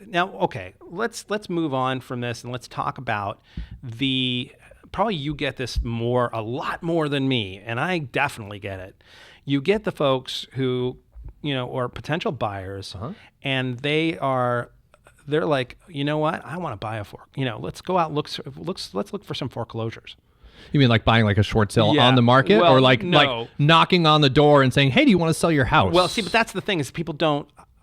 now, okay, let's move on from this and let's talk about probably you get this a lot more than me, and I definitely get it. You get the folks who, are potential buyers, and they're like, you know what? I want to buy let's go out, let's look for some foreclosures. You mean like buying like a short sale on the market, or like knocking on the door and saying, hey, do you want to sell your house? Well, see, but that's the thing is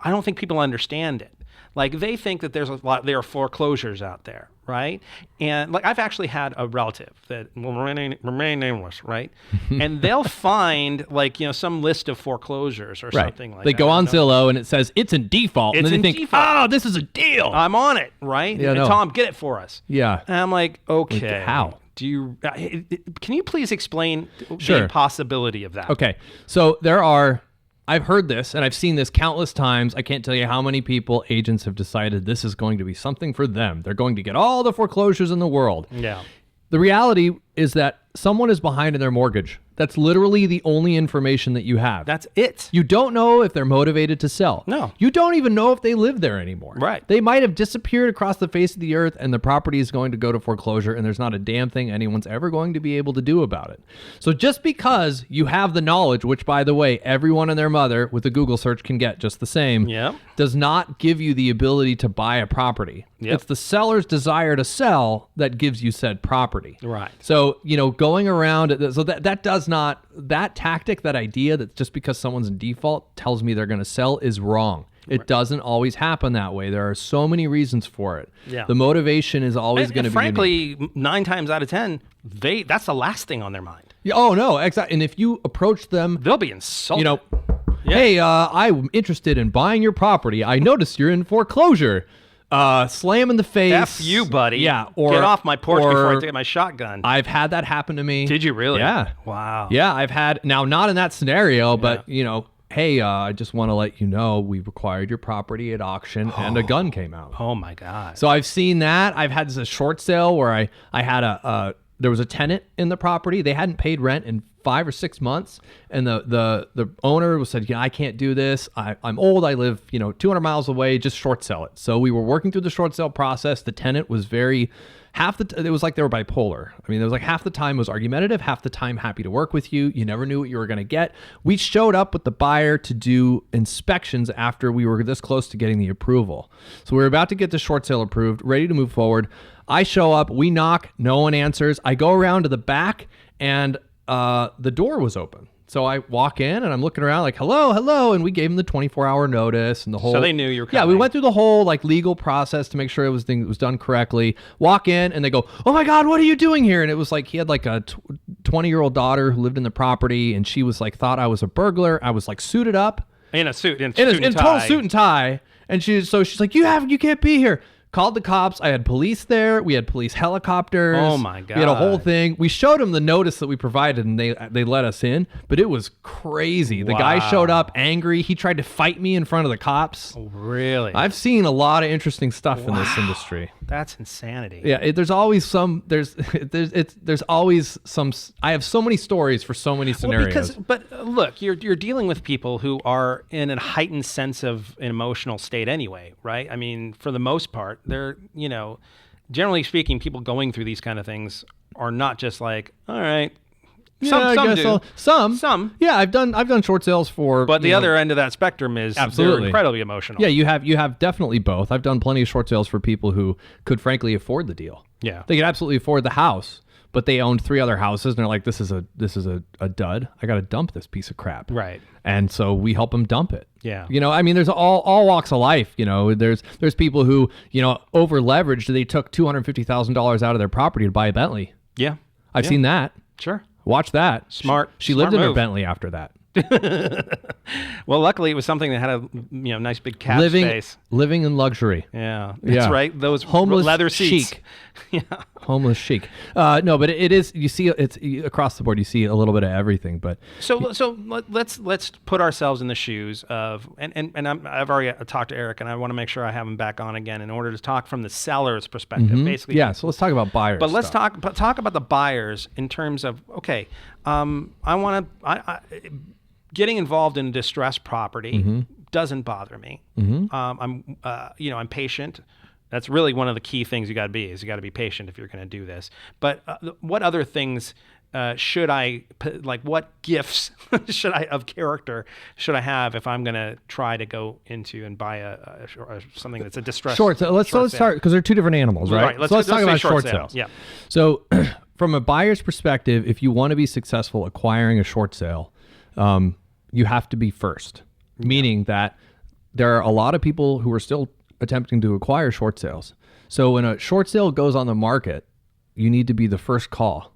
I don't think people understand it. Like they think that there are foreclosures out there, right? And like I've actually had a relative that will remain nameless, right? And they'll find some list of foreclosures or something like that. They go on Zillow and it says it's in default, and then they think, default. oh, this is a deal. I'm on it, right? Yeah, and Tom, get it for us. Yeah. And I'm like, okay. Like, how? Do you? Can you please explain the possibility of that? Okay, so I've heard this and I've seen this countless times. I can't tell you how many agents have decided this is going to be something for them. They're going to get all the foreclosures in the world. Yeah. The reality is that someone is behind in their mortgage. That's literally the only information that you have. That's it. You don't know if they're motivated to sell. No. You don't even know if they live there anymore. Right. They might have disappeared across the face of the earth and the property is going to go to foreclosure and there's not a damn thing anyone's ever going to be able to do about it. So just because you have the knowledge, which by the way, everyone and their mother with a Google search can get just the same, does not give you the ability to buy a property. Yep. It's the seller's desire to sell that gives you said property. Right. So, going around, so that does not, that tactic, that idea that just because someone's in default tells me they're going to sell is wrong. It doesn't always happen that way. There are so many reasons for it. Yeah. The motivation is always going to be frankly, unique. 9 times out of 10, that's the last thing on their mind. Yeah, oh, no, exactly. And if you approach them, they'll be insulted. Hey, I'm interested in buying your property. I noticed you're in foreclosure. Slam in the face. F you, buddy. Yeah. Get off my porch before I take my shotgun. I've had that happen to me. Did you really? Yeah. Wow. Yeah, I've had, now not in that scenario, but hey, I just want to let you know we acquired your property at auction and a gun came out. Oh my God. So I've seen that. I've had a short sale where I had there was a tenant in the property. They hadn't paid rent in 5 or 6 months, and the owner said, I can't do this. I'm old. I live 200 miles away. Just short sell it. So we were working through the short sale process. The tenant was very it was like they were bipolar. I mean, it was like half the time was argumentative, half the time happy to work with you. You never knew what you were going to get. We showed up with the buyer to do inspections after we were this close to getting the approval. So we were about to get the short sale approved, ready to move forward. I show up, we knock, no one answers. I go around to the back, and the door was open. So I walk in and I'm looking around like, hello. And we gave them the 24-hour notice and the whole. So they knew you were coming. Yeah, we went through the whole legal process to make sure it was done correctly. Walk in and they go, oh my God, what are you doing here? And it was he had a 20-year-old daughter who lived in the property, and she was thought I was a burglar. I was suited up. In a suit, in total suit and tie. And she's like, you can't be here. Called the cops. I had police there. We had police helicopters. Oh my God. We had a whole thing. We showed them the notice that we provided, and they let us in, but it was crazy. The guy showed up angry. He tried to fight me in front of the cops. Oh, really? I've seen a lot of interesting stuff in this industry. That's insanity. Yeah, there's always some. There's always some. I have so many stories for so many scenarios. But look, you're dealing with people who are in a heightened sense of an emotional state anyway, right? I mean, for the most part, they're generally speaking, people going through these kind of things are not just all right. Some do. Some. Yeah, I've done short sales for. But the other end of that spectrum is absolutely they're incredibly emotional. Yeah, you have definitely both. I've done plenty of short sales for people who could frankly afford the deal. Yeah, they could absolutely afford the house, but they owned 3 other houses, and they're like, this is a dud. I got to dump this piece of crap. Right. And so we help them dump it. Yeah. I mean, there's all walks of life. There's people who over leveraged. They took $250,000 out of their property to buy a Bentley. Yeah. I've seen that. Sure. Watch that. Smart. She lived in her move. Bentley after that. Well, luckily it was something that had a nice big cap space. Living in luxury. Yeah, that's right. Those homeless leather seats. Chic. Yeah, homeless chic. No, but it is. You see, it's across the board. You see a little bit of everything. But so let's put ourselves in the shoes of and I've already talked to Eric, and I want to make sure I have him back on again in order to talk from the seller's perspective, basically. Yeah. So let's talk about buyers. But let's talk about the buyers in terms of getting involved in distressed property doesn't bother me. I'm patient. That's really one of the key things you got to be. Is you got to be patient if you're going to do this. But what other things should I what gifts of character should I have if I'm going to try to go into and buy something that's a distressed short? So let's start, because they're two different animals, right? Let's talk about short sales. Yeah. So from a buyer's perspective, if you want to be successful acquiring a short sale, you have to be first, meaning that there are a lot of people who are still attempting to acquire short sales. So when a short sale goes on the market, you need to be the first call.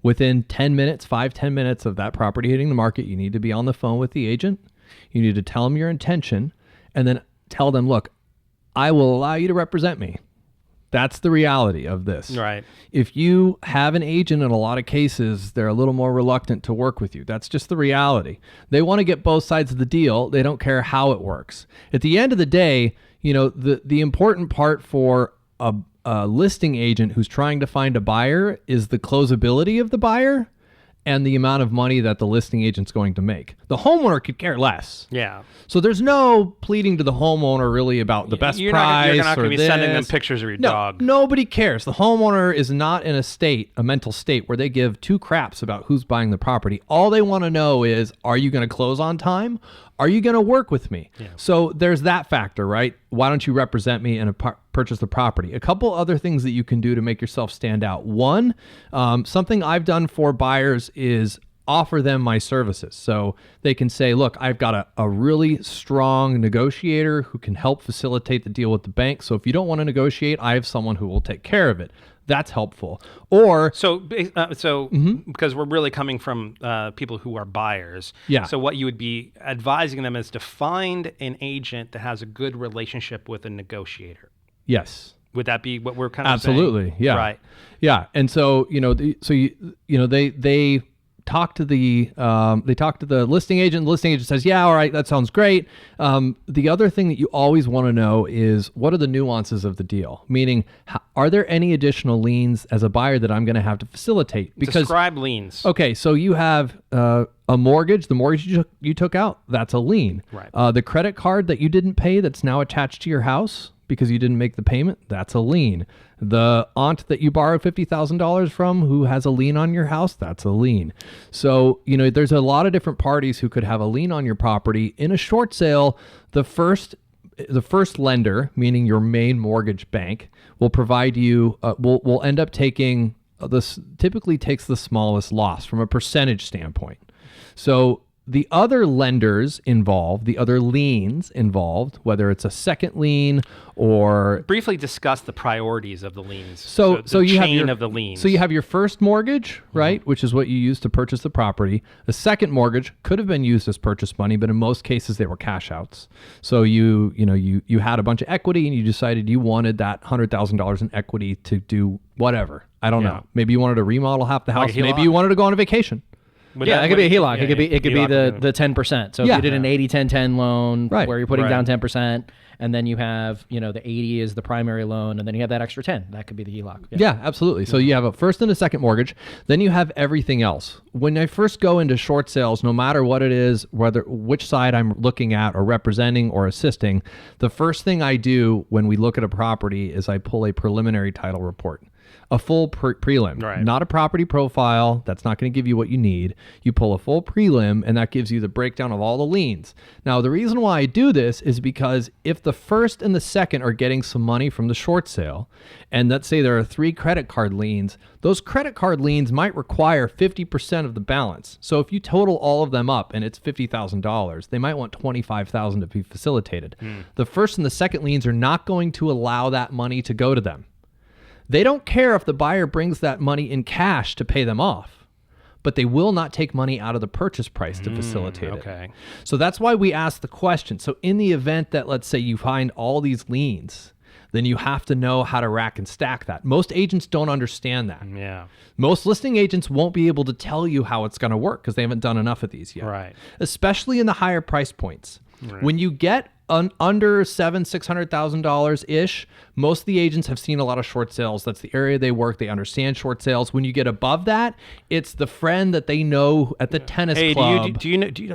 Within 10 minutes, 5-10 minutes of that property hitting the market, you need to be on the phone with the agent. You need to tell them your intention, and then tell them, look, I will allow you to represent me. That's the reality of this. Right. If you have an agent, in a lot of cases, they're a little more reluctant to work with you. That's just the reality. They want to get both sides of the deal. They don't care how it works. At the end of the day, the important part for a listing agent who's trying to find a buyer is the closability of the buyer and the amount of money that the listing agent's going to make. The homeowner could care less. Yeah. So there's no pleading to the homeowner really about the best price. You're not going to be this. sending them pictures of your dog. Nobody cares. The homeowner is not in a mental state where they give 2 craps about who's buying the property. All they want to know is, are you going to close on time? Are you going to work with me? Yeah. So there's that factor, right? Why don't you represent me and purchase the property? A couple other things that you can do to make yourself stand out. One, something I've done for buyers is offer them my services. So they can say, look, I've got a really strong negotiator who can help facilitate the deal with the bank. So if you don't want to negotiate, I have someone who will take care of it. That's helpful. Or because we're really coming from people who are buyers. Yeah. So what you would be advising them is to find an agent that has a good relationship with a negotiator. Yes. Would that be what we're kind of absolutely saying? Yeah. Right. Yeah. And so they talk to the listing agent. The listing agent says, yeah, all right, that sounds great. The other thing that you always want to know is what are the nuances of the deal? Meaning, are there any additional liens as a buyer that I'm going to have to facilitate? Because describe liens. Okay, so you have a mortgage. The mortgage you took out, that's a lien. Right. The credit card that you didn't pay that's now attached to your house because you didn't make the payment, that's a lien. The aunt that you borrowed $50,000 from who has a lien on your house, that's a lien. So, there's a lot of different parties who could have a lien on your property. In a short sale, the first lender, meaning your main mortgage bank, will provide you, will end up taking, this typically takes the smallest loss from a percentage standpoint. So the other lenders involved, the other liens involved, whether it's a second lien or... Briefly discuss the priorities of the liens. So you chain have of the liens. So you have your first mortgage, right, which is what you use to purchase the property. The second mortgage could have been used as purchase money, but in most cases they were cash outs. So you had a bunch of equity and you decided you wanted that $100,000 in equity to do whatever. I don't know. Maybe you wanted to remodel half the house. Maybe you wanted to go on a vacation. It could be a HELOC. It could be the 10%. So if you did an 80-10-10 loan where you're putting down 10%, and then you have, the 80 is the primary loan, and then you have that extra 10. That could be the HELOC. Yeah, absolutely. So you have a first and a second mortgage. Then you have everything else. When I first go into short sales, no matter what it is, which side I'm looking at or representing or assisting, the first thing I do when we look at a property is I pull a preliminary title report. A full prelim, not a property profile. That's not going to give you what you need. You pull a full prelim, and that gives you the breakdown of all the liens. Now, the reason why I do this is because if the first and the second are getting some money from the short sale, and let's say there are 3 credit card liens, those credit card liens might require 50% of the balance. So if you total all of them up and it's $50,000, they might want $25,000 to be facilitated. The first and the second liens are not going to allow that money to go to them. They don't care if the buyer brings that money in cash to pay them off, but they will not take money out of the purchase price to facilitate it. So that's why we ask the question. So in the event that, let's say, you find all these liens, then you have to know how to rack and stack that. Most agents don't understand that. Yeah. Most listing agents won't be able to tell you how it's going to work because they haven't done enough of these yet. Right. Especially in the higher price points. Right. When you get under $600,000 ish, most of the agents have seen a lot of short sales. That's the area they work. They understand short sales. When you get above that, it's the friend that they know at the tennis club.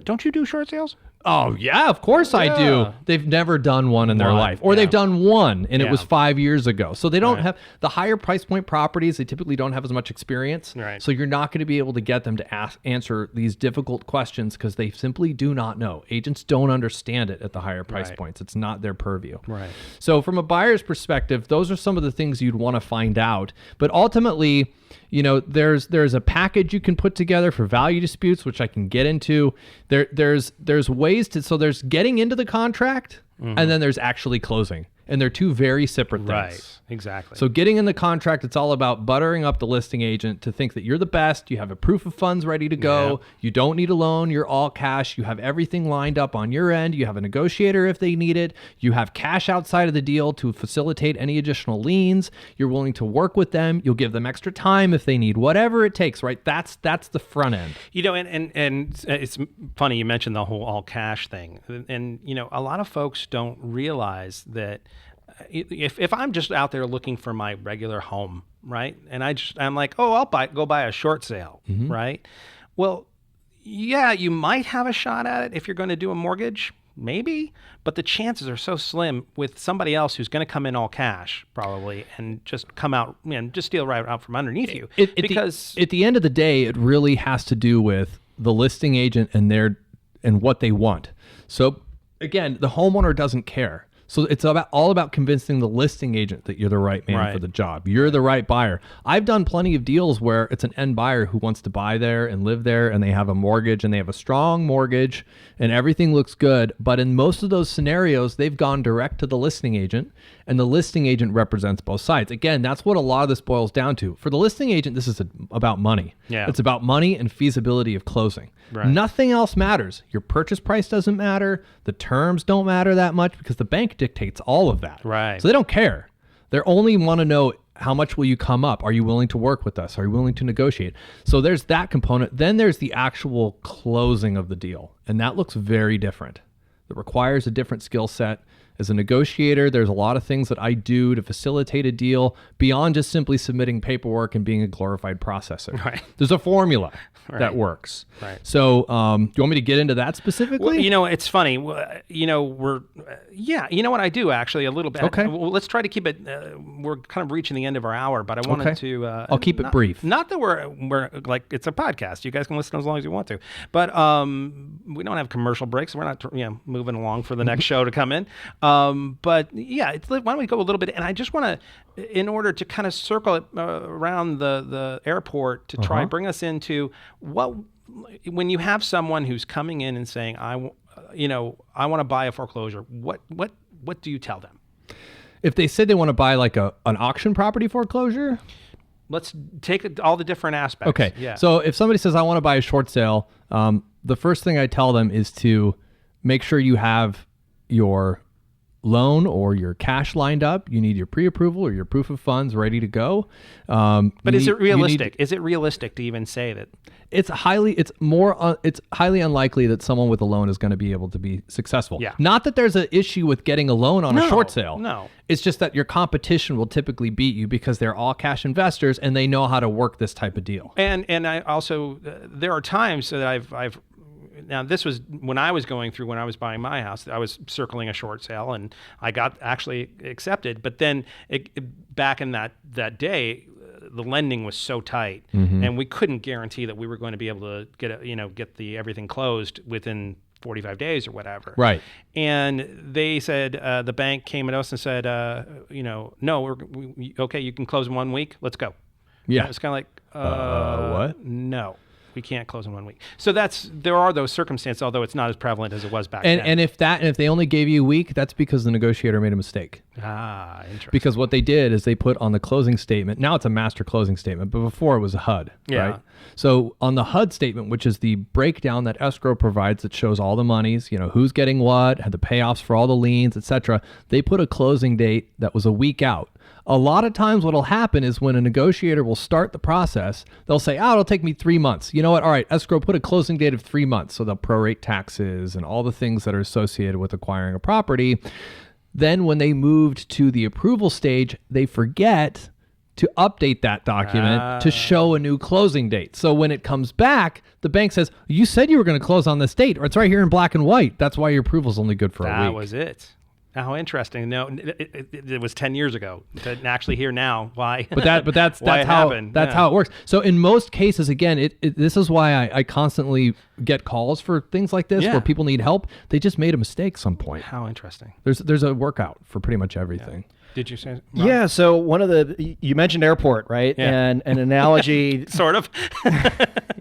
Don't you do short sales? Oh, yeah, of course I do. They've never done one in their life. Or they've done one, and it was 5 years ago. So they don't have the higher price point properties. They typically don't have as much experience. Right. So you're not going to be able to get them to answer these difficult questions because they simply do not know. Agents don't understand it at the higher price points. It's not their purview. Right. So from a buyer's perspective, those are some of the things you'd want to find out. But ultimately, there's a package you can put together for value disputes, which I can get into. There's ways to, so there's getting into the contract, and then there's actually closing. And they're two very separate things. Right, exactly. So getting in the contract, it's all about buttering up the listing agent to think that you're the best. You have a proof of funds ready to go. Yeah. You don't need a loan. You're all cash. You have everything lined up on your end. You have a negotiator if they need it. You have cash outside of the deal to facilitate any additional liens. You're willing to work with them. You'll give them extra time if they need whatever it takes, right? That's the front end. And it's funny you mentioned the whole all cash thing. And a lot of folks don't realize that if I'm just out there looking for my regular home, right? And I'm like, I'll go buy a short sale, right? Well, yeah, you might have a shot at it if you're going to do a mortgage, maybe, but the chances are so slim with somebody else who's going to come in all cash probably and just come out and just steal right out from underneath you. Because at the end of the day, it really has to do with the listing agent and what they want. So again, the homeowner doesn't care. So it's all about convincing the listing agent that you're the right man for the job. You're the right buyer. I've done plenty of deals where it's an end buyer who wants to buy there and live there, and they have a mortgage, and they have a strong mortgage, and everything looks good. But in most of those scenarios, they've gone direct to the listing agent, and the listing agent represents both sides. Again, that's what a lot of this boils down to. For the listing agent, this is about money. Yeah. It's about money and feasibility of closing. Right. Nothing else matters. Your purchase price doesn't matter. The terms don't matter that much because the bank dictates all of that. Right. So they don't care. They only want to know, how much will you come up? Are you willing to work with us? Are you willing to negotiate? So there's that component. Then there's the actual closing of the deal. And that looks very different. It requires a different skill set. As a negotiator, there's a lot of things that I do to facilitate a deal beyond just simply submitting paperwork and being a glorified processor. Right. There's a formula that works. Right. So do you want me to get into that specifically? Well, it's funny. You know what I do actually a little bit. Okay. Well, let's try to keep it. We're kind of reaching the end of our hour, but I wanted to. I'll keep it brief. Not that we're like it's a podcast. You guys can listen as long as you want to, but we don't have commercial breaks. We're not moving along for the next show to come in. But yeah, why don't we go a little bit? And I just want to, in order to kind of circle it around the airport to try bring us into when you have someone who's coming in and saying, I want to buy a foreclosure. What do you tell them? If they said they want to buy like an auction property foreclosure, let's take all the different aspects. Okay. Yeah. So if somebody says I want to buy a short sale, the first thing I tell them is to make sure you have your loan or your cash lined up. You need your pre-approval or your proof of funds ready to go. But is it realistic? Is it realistic to even say that? It's highly unlikely that someone with a loan is going to be able to be successful. Yeah. Not that there's an issue with getting a loan on a short sale. No. It's just that your competition will typically beat you because they're all cash investors and they know how to work this type of deal. And I also there are times that I've now this was when I was buying my house. I was circling a short sale and I got actually accepted. But then back in that day, the lending was so tight, and we couldn't guarantee that we were going to be able to get everything closed within 45 days or whatever. Right. And they said the bank came at us and said, no, okay, you can close in 1 week. Let's go. Yeah. And it's kind of like, what? No. We can't close in 1 week. So there are those circumstances, although it's not as prevalent as it was back then. And if they only gave you a week, that's because the negotiator made a mistake. Ah, interesting. Because what they did is they put on the closing statement. Now it's a master closing statement, but before it was a HUD. Yeah. Right. So on the HUD statement, which is the breakdown that escrow provides that shows all the monies, who's getting what, had the payoffs for all the liens, etc. They put a closing date that was a week out. A lot of times what'll happen is when a negotiator will start the process, they'll say, it'll take me 3 months. You know what? All right, escrow put a closing date of 3 months. So they'll prorate taxes and all the things that are associated with acquiring a property. Then when they moved to the approval stage, they forget to update that document to show a new closing date. So when it comes back, the bank says, you said you were going to close on this date, or it's right here in black and white. That's why your approval is only good for a week. That was it. How interesting. No, it was 10 years ago. To actually hear now why. But that's how it works. So in most cases, again, this is why I constantly get calls for things like this where people need help. They just made a mistake some point. How interesting. There's a workout for pretty much everything. Yeah. Did you say? Ron? Yeah. So you mentioned airport, right? Yeah. And an analogy. Sort of.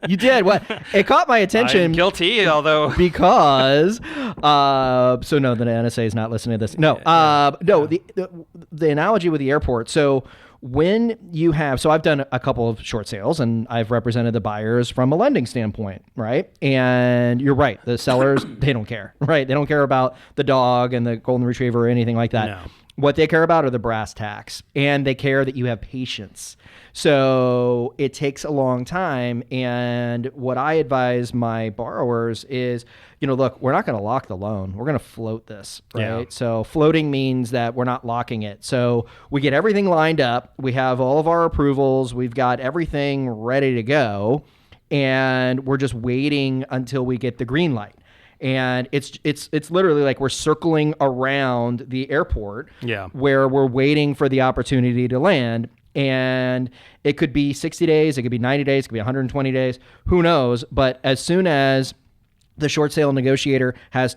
You did. What? It caught my attention. I'm guilty, although. Because, so no, the NSA is not listening to this. No, the analogy with the airport. So when you have, so I've done a couple of short sales and I've represented the buyers from a lending standpoint, right? And you're right. The sellers, they don't care, right? They don't care about the dog and the golden retriever or anything like that. No. What they care about are the brass tacks, and they care that you have patience. So it takes a long time. And what I advise my borrowers is, look, we're not going to lock the loan. We're going to float this, right? Yeah. So floating means that we're not locking it. So we get everything lined up. We have all of our approvals. We've got everything ready to go. And we're just waiting until we get the green light. And it's literally like we're circling around the airport where we're waiting for the opportunity to land. And it could be 60 days, it could be 90 days, it could be 120 days, who knows? But as soon as the short sale negotiator has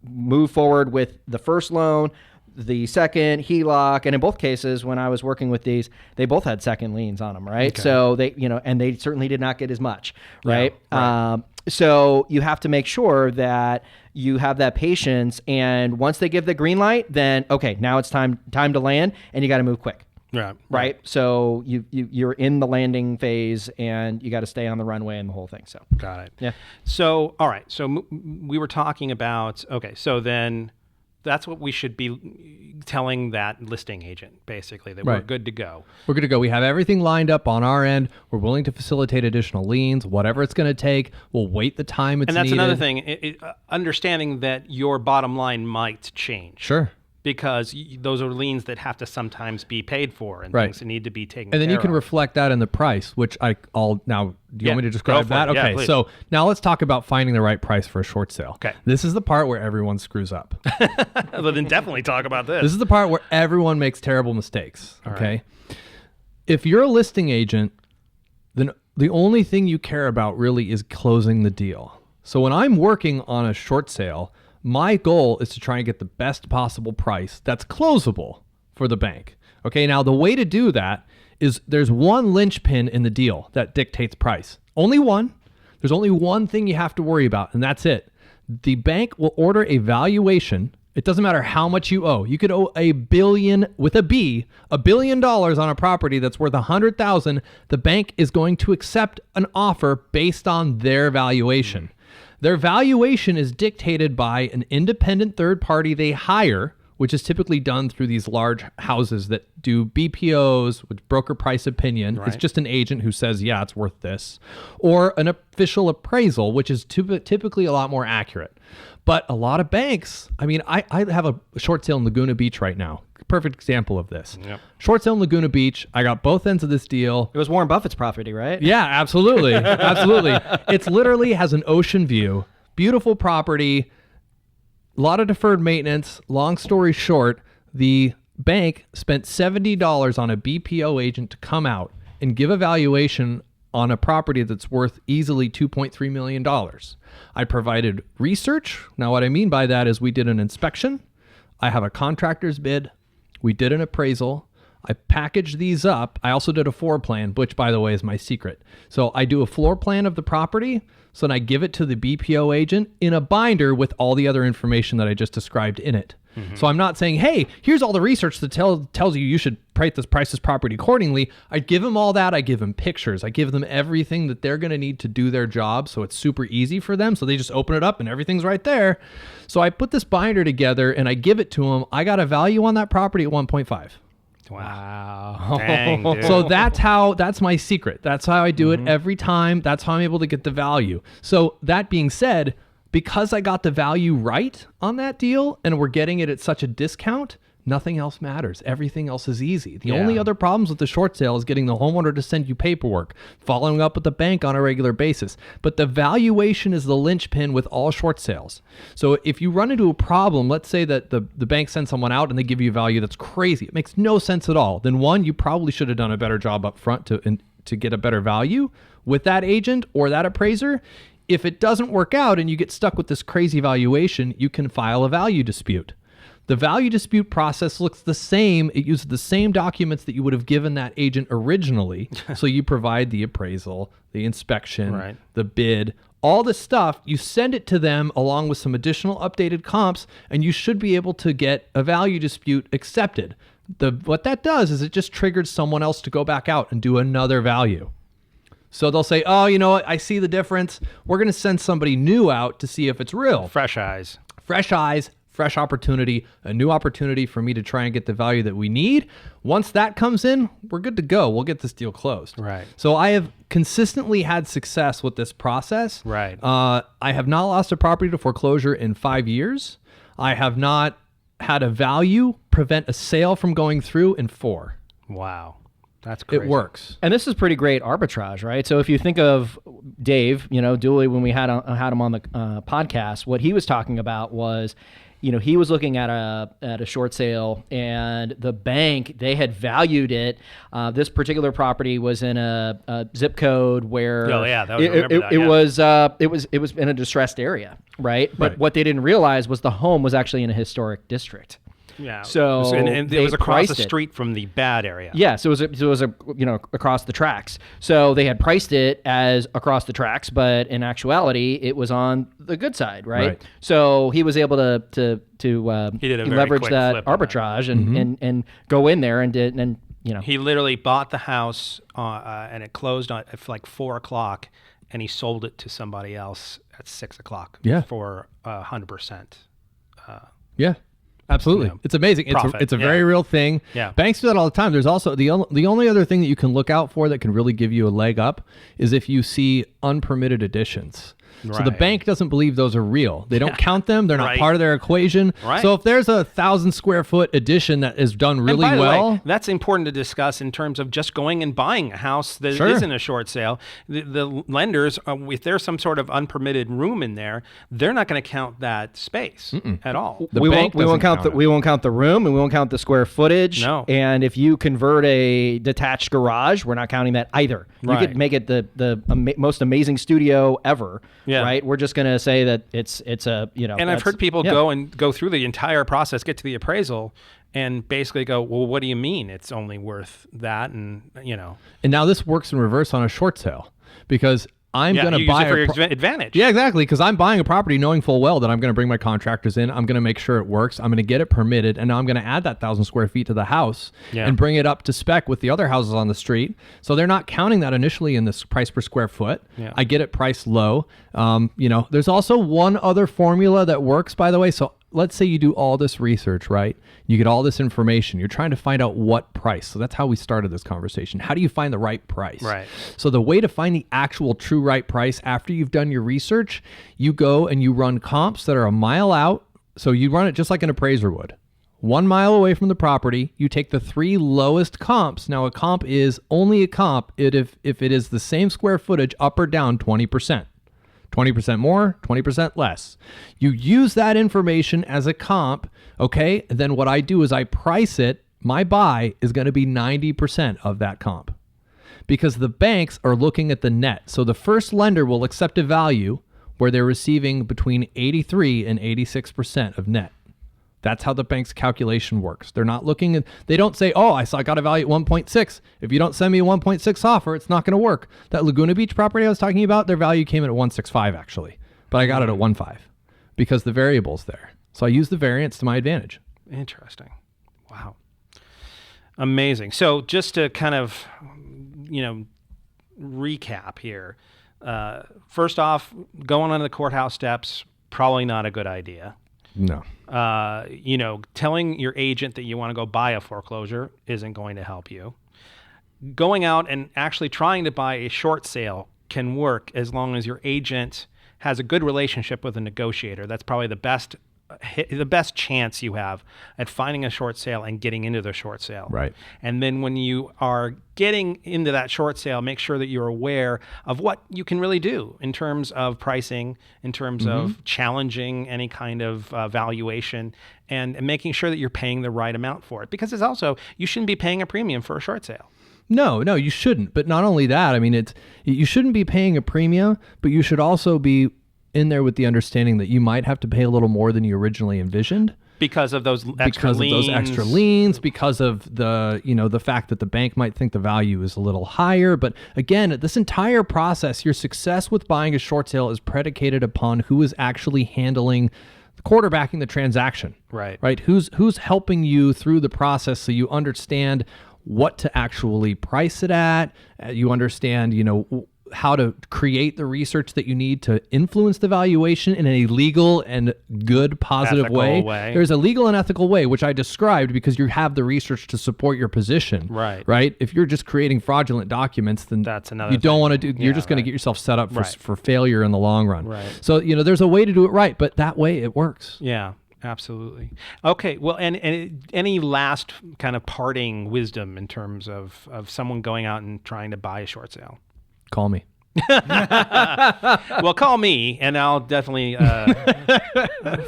moved forward with the first loan, the second HELOC, and in both cases, when I was working with these, they both had second liens on them, right? Okay. So they, and they certainly did not get as much, right? Yeah, right. So you have to make sure that you have that patience, and once they give the green light, then okay, now it's time to land, and you got to move quick. Right. So you're in the landing phase, and you got to stay on the runway and the whole thing. So got it. Yeah. So all right. So we were talking about so then what we should be telling that listing agent, basically, that we're good to go. We're good to go. We have everything lined up on our end. We're willing to facilitate additional liens, whatever it's going to take. We'll wait the time it's needed. And that's another thing, understanding that your bottom line might change. Sure. Because those are liens that have to sometimes be paid for and things that need to be taken care of. And then you can reflect that in the price, which I'll now, do you want me to describe that? Okay, so now let's talk about finding the right price for a short sale. Okay. This is the part where everyone screws up. Well, then definitely talk about this. This is the part where everyone makes terrible mistakes, okay? Right. If you're a listing agent, then the only thing you care about really is closing the deal. So when I'm working on a short sale, my goal is to try and get the best possible price that's closable for the bank. Okay, now the way to do that is there's one linchpin in the deal that dictates price. Only one. There's only one thing you have to worry about, and that's it. The bank will order a valuation. It doesn't matter how much you owe. You could owe $1 billion with a B, $1 billion on a property that's worth $100,000. The bank is going to accept an offer based on their valuation. Their valuation is dictated by an independent third party they hire, which is typically done through these large houses that do BPOs with broker price opinion. Right. It's just an agent who says, yeah, it's worth this. Or an official appraisal, which is typically a lot more accurate. But a lot of banks, I mean, I have a short sale in Laguna Beach right now. Perfect example of this. Yep. Short sale in Laguna Beach. I got both ends of this deal. It was Warren Buffett's property, right? Yeah, absolutely. Absolutely. It's literally has an ocean view. Beautiful property. A lot of deferred maintenance. Long story short, the bank spent $70 on a BPO agent to come out and give a valuation on a property that's worth easily $2.3 million. I provided research. Now, what I mean by that is we did an inspection. I have a contractor's bid. We did an appraisal. I packaged these up. I also did a floor plan, which, by the way, is my secret. So I do a floor plan of the property. So then I give it to the BPO agent in a binder with all the other information that I just described in it. Mm-hmm. So I'm not saying, hey, here's all the research that tells you should price this property accordingly. I give them all that. I give them pictures. I give them everything that they're going to need to do their job. So it's super easy for them. So they just open it up and everything's right there. So I put this binder together and I give it to them. I got a value on that property at 1.5. Wow. Dang, dude. So that's my secret. That's how I do it every time. That's how I'm able to get the value. So that being said, because I got the value right on that deal and we're getting it at such a discount, nothing else matters. Everything else is easy. The only other problems with the short sale is getting the homeowner to send you paperwork, following up with the bank on a regular basis. But the valuation is the linchpin with all short sales. So if you run into a problem, let's say that the bank sends someone out and they give you a value that's crazy. It makes no sense at all. Then one, you probably should have done a better job up front to get a better value with that agent or that appraiser. If it doesn't work out and you get stuck with this crazy valuation, you can file a value dispute. The value dispute process looks the same. It uses the same documents that you would have given that agent originally. So you provide the appraisal, the inspection, the bid, all the stuff. You send it to them along with some additional updated comps, and you should be able to get a value dispute accepted. What that does is it just triggers someone else to go back out and do another value. So they'll say, oh, you know what? I see the difference. We're going to send somebody new out to see if it's real. Fresh eyes. Fresh eyes, fresh opportunity, a new opportunity for me to try and get the value that we need. Once that comes in, we're good to go. We'll get this deal closed. Right. So I have consistently had success with this process. Right. I have not lost a property to foreclosure in 5 years. I have not had a value prevent a sale from going through in 4. Wow. That's crazy. It works. And this is pretty great arbitrage, right? So if you think of Dave, Dooley, when we had him on the podcast, what he was talking about was, he was looking at a short sale, and the bank, they had valued it. This particular property was in a zip code where it was in a distressed area, right? But what they didn't realize was the home was actually in a historic district. Yeah. So and it was across the street from the bad area. Yeah. So it was across the tracks. So they had priced it as across the tracks, but in actuality, it was on the good side, right? So he was able to leverage that arbitrage and go in there and He literally bought the house and it closed at like 4:00, and he sold it to somebody else at 6:00. Yeah. For 100%. Yeah. Absolutely. It's amazing. It's a very real thing. Yeah. Banks do that all the time. There's also the only other thing that you can look out for that can really give you a leg up is if you see unpermitted additions. So the bank doesn't believe those are real. They don't count them. They're not part of their equation. Right. So if there's 1,000 square foot addition that is done really and by well, the way, that's important to discuss in terms of just going and buying a house that isn't a short sale. The lenders, if there's some sort of unpermitted room in there, they're not going to count that space at all. We won't count the room, and we won't count the square footage. No. And if you convert a detached garage, we're not counting that either. You Right. could make it the most amazing studio ever. Yeah. Right. We're just going to say that it's a, you know. And I've heard people go through the entire process, get to the appraisal, and basically go, well, what do you mean it's only worth that? And, you know. And now this works in reverse on a short sale because I'm going to buy it for your advantage. Yeah, exactly. Because I'm buying a property knowing full well that I'm going to bring my contractors in. I'm going to make sure it works. I'm going to get it permitted. And now I'm going to add that 1,000 square feet to the house and bring it up to spec with the other houses on the street. So they're not counting that initially in this price per square foot. Yeah. I get it priced low. There's also one other formula that works, by the way. So let's say you do all this research, right? You get all this information. You're trying to find out what price. So that's how we started this conversation. How do you find the right price? Right. So the way to find the actual true right price after you've done your research, you go and you run comps that are a mile out. So you run it just like an appraiser would. 1 mile away from the property, you take the 3 lowest comps. Now a comp is only a comp if it is the same square footage up or down 20%. 20% more, 20% less. You use that information as a comp, okay? Then what I do is I price it. My buy is going to be 90% of that comp because the banks are looking at the net. So the first lender will accept a value where they're receiving between 83 and 86% of net. That's how the bank's calculation works. They're not looking at, they don't say, oh, I got a value at 1.6. If you don't send me a 1.6 offer, it's not going to work. That Laguna Beach property I was talking about, their value came in at 165 actually, but I got it at 1.5 because the variable's there. So I use the variance to my advantage. Interesting. Wow. Amazing. So just to kind of, recap here. First off, going on the courthouse steps, probably not a good idea. No. Telling your agent that you want to go buy a foreclosure isn't going to help you. Going out and actually trying to buy a short sale can work as long as your agent has a good relationship with a negotiator. That's probably the best chance you have at finding a short sale and getting into the short sale. Right. And then when you are getting into that short sale, make sure that you're aware of what you can really do in terms of pricing, in terms of challenging any kind of valuation, and making sure that you're paying the right amount for it. Because it's also, you shouldn't be paying a premium for a short sale. No, you shouldn't. But not only that, I mean, you shouldn't be paying a premium, but you should also be in there with the understanding that you might have to pay a little more than you originally envisioned because of those extra liens, because of the fact that the bank might think the value is a little higher. But again, this entire process, your success with buying a short sale is predicated upon who is actually quarterbacking the transaction. Right. Who's helping you through the process so you understand what to actually price it at. You understand, how to create the research that you need to influence the valuation in a legal and good, positive way. There's a legal and ethical way, which I described because you have the research to support your position. Right. If you're just creating fraudulent documents, then that's another you don't thing. want to do. You're just going to get yourself set up for failure in the long run. Right. So there's a way to do it right, but that way it works. Yeah. Absolutely. Okay. Well, and any last kind of parting wisdom in terms of someone going out and trying to buy a short sale? Call me. Well, call me, and I'll definitely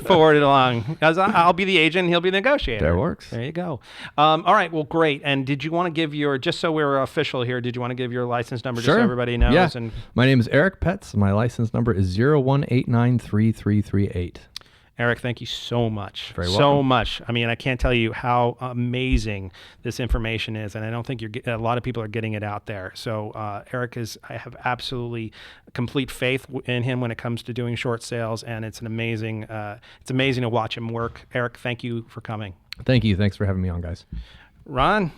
forward it along. Because I'll be the agent, and he'll be the negotiator. That works. There you go. All right. Well, great. And did you want to give just so we're official here, did you want to give your license number just so everybody knows? Yeah. And my name is Eric Petz. My license number is 01893338. Eric, thank you so much. Very so welcome. much. I mean, I can't tell you how amazing this information is, and I don't think a lot of people are getting it out there. So Eric I have absolutely complete faith in him when it comes to doing short sales, and it's amazing to watch him work. Eric, thank you for coming. Thank you. Thanks for having me on, guys. Ron,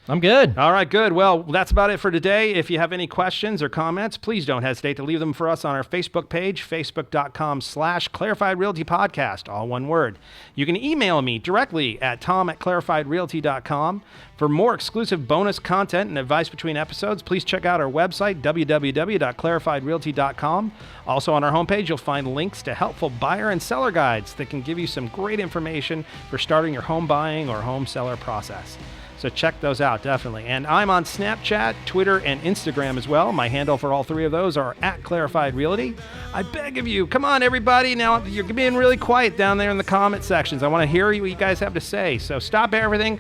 I'm good. All right, good. Well, that's about it for today. If you have any questions or comments, please don't hesitate to leave them for us on our Facebook page, facebook.com/Clarified Realty Podcast, all one word. You can email me directly at tom@clarifiedrealty.com. For more exclusive bonus content and advice between episodes, please check out our website, www.clarifiedrealty.com. Also on our homepage, you'll find links to helpful buyer and seller guides that can give you some great information for starting your home buying or home seller process. So check those out, definitely. And I'm on Snapchat, Twitter, and Instagram as well. My handle for all three of those are @ClarifiedRealty. I beg of you, come on, everybody. Now, you're being really quiet down there in the comment sections. I want to hear what you guys have to say. So stop everything.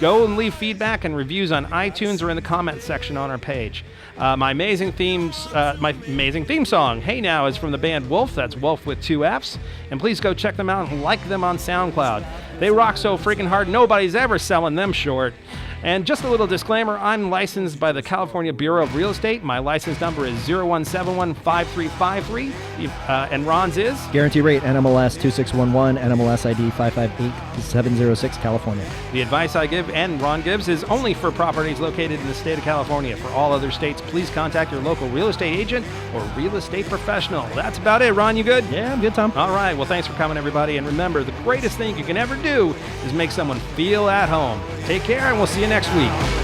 Go and leave feedback and reviews on iTunes or in the comment section on our page. My amazing theme song, Hey Now, is from the band Wolf. That's Wolf with 2 Fs. And please go check them out and like them on SoundCloud. They rock so freaking hard, nobody's ever selling them short. And just a little disclaimer, I'm licensed by the California Bureau of Real Estate. My license number is 01715353. And Ron's is? Guarantee rate NMLS 2611, NMLS ID 558706, California. The advice I give and Ron gives is only for properties located in the state of California. For all other states, please contact your local real estate agent or real estate professional. That's about it. Ron, you good? Yeah, I'm good, Tom. All right. Well, thanks for coming, everybody. And remember, the greatest thing you can ever do is make someone feel at home. Take care, and we'll see you next week.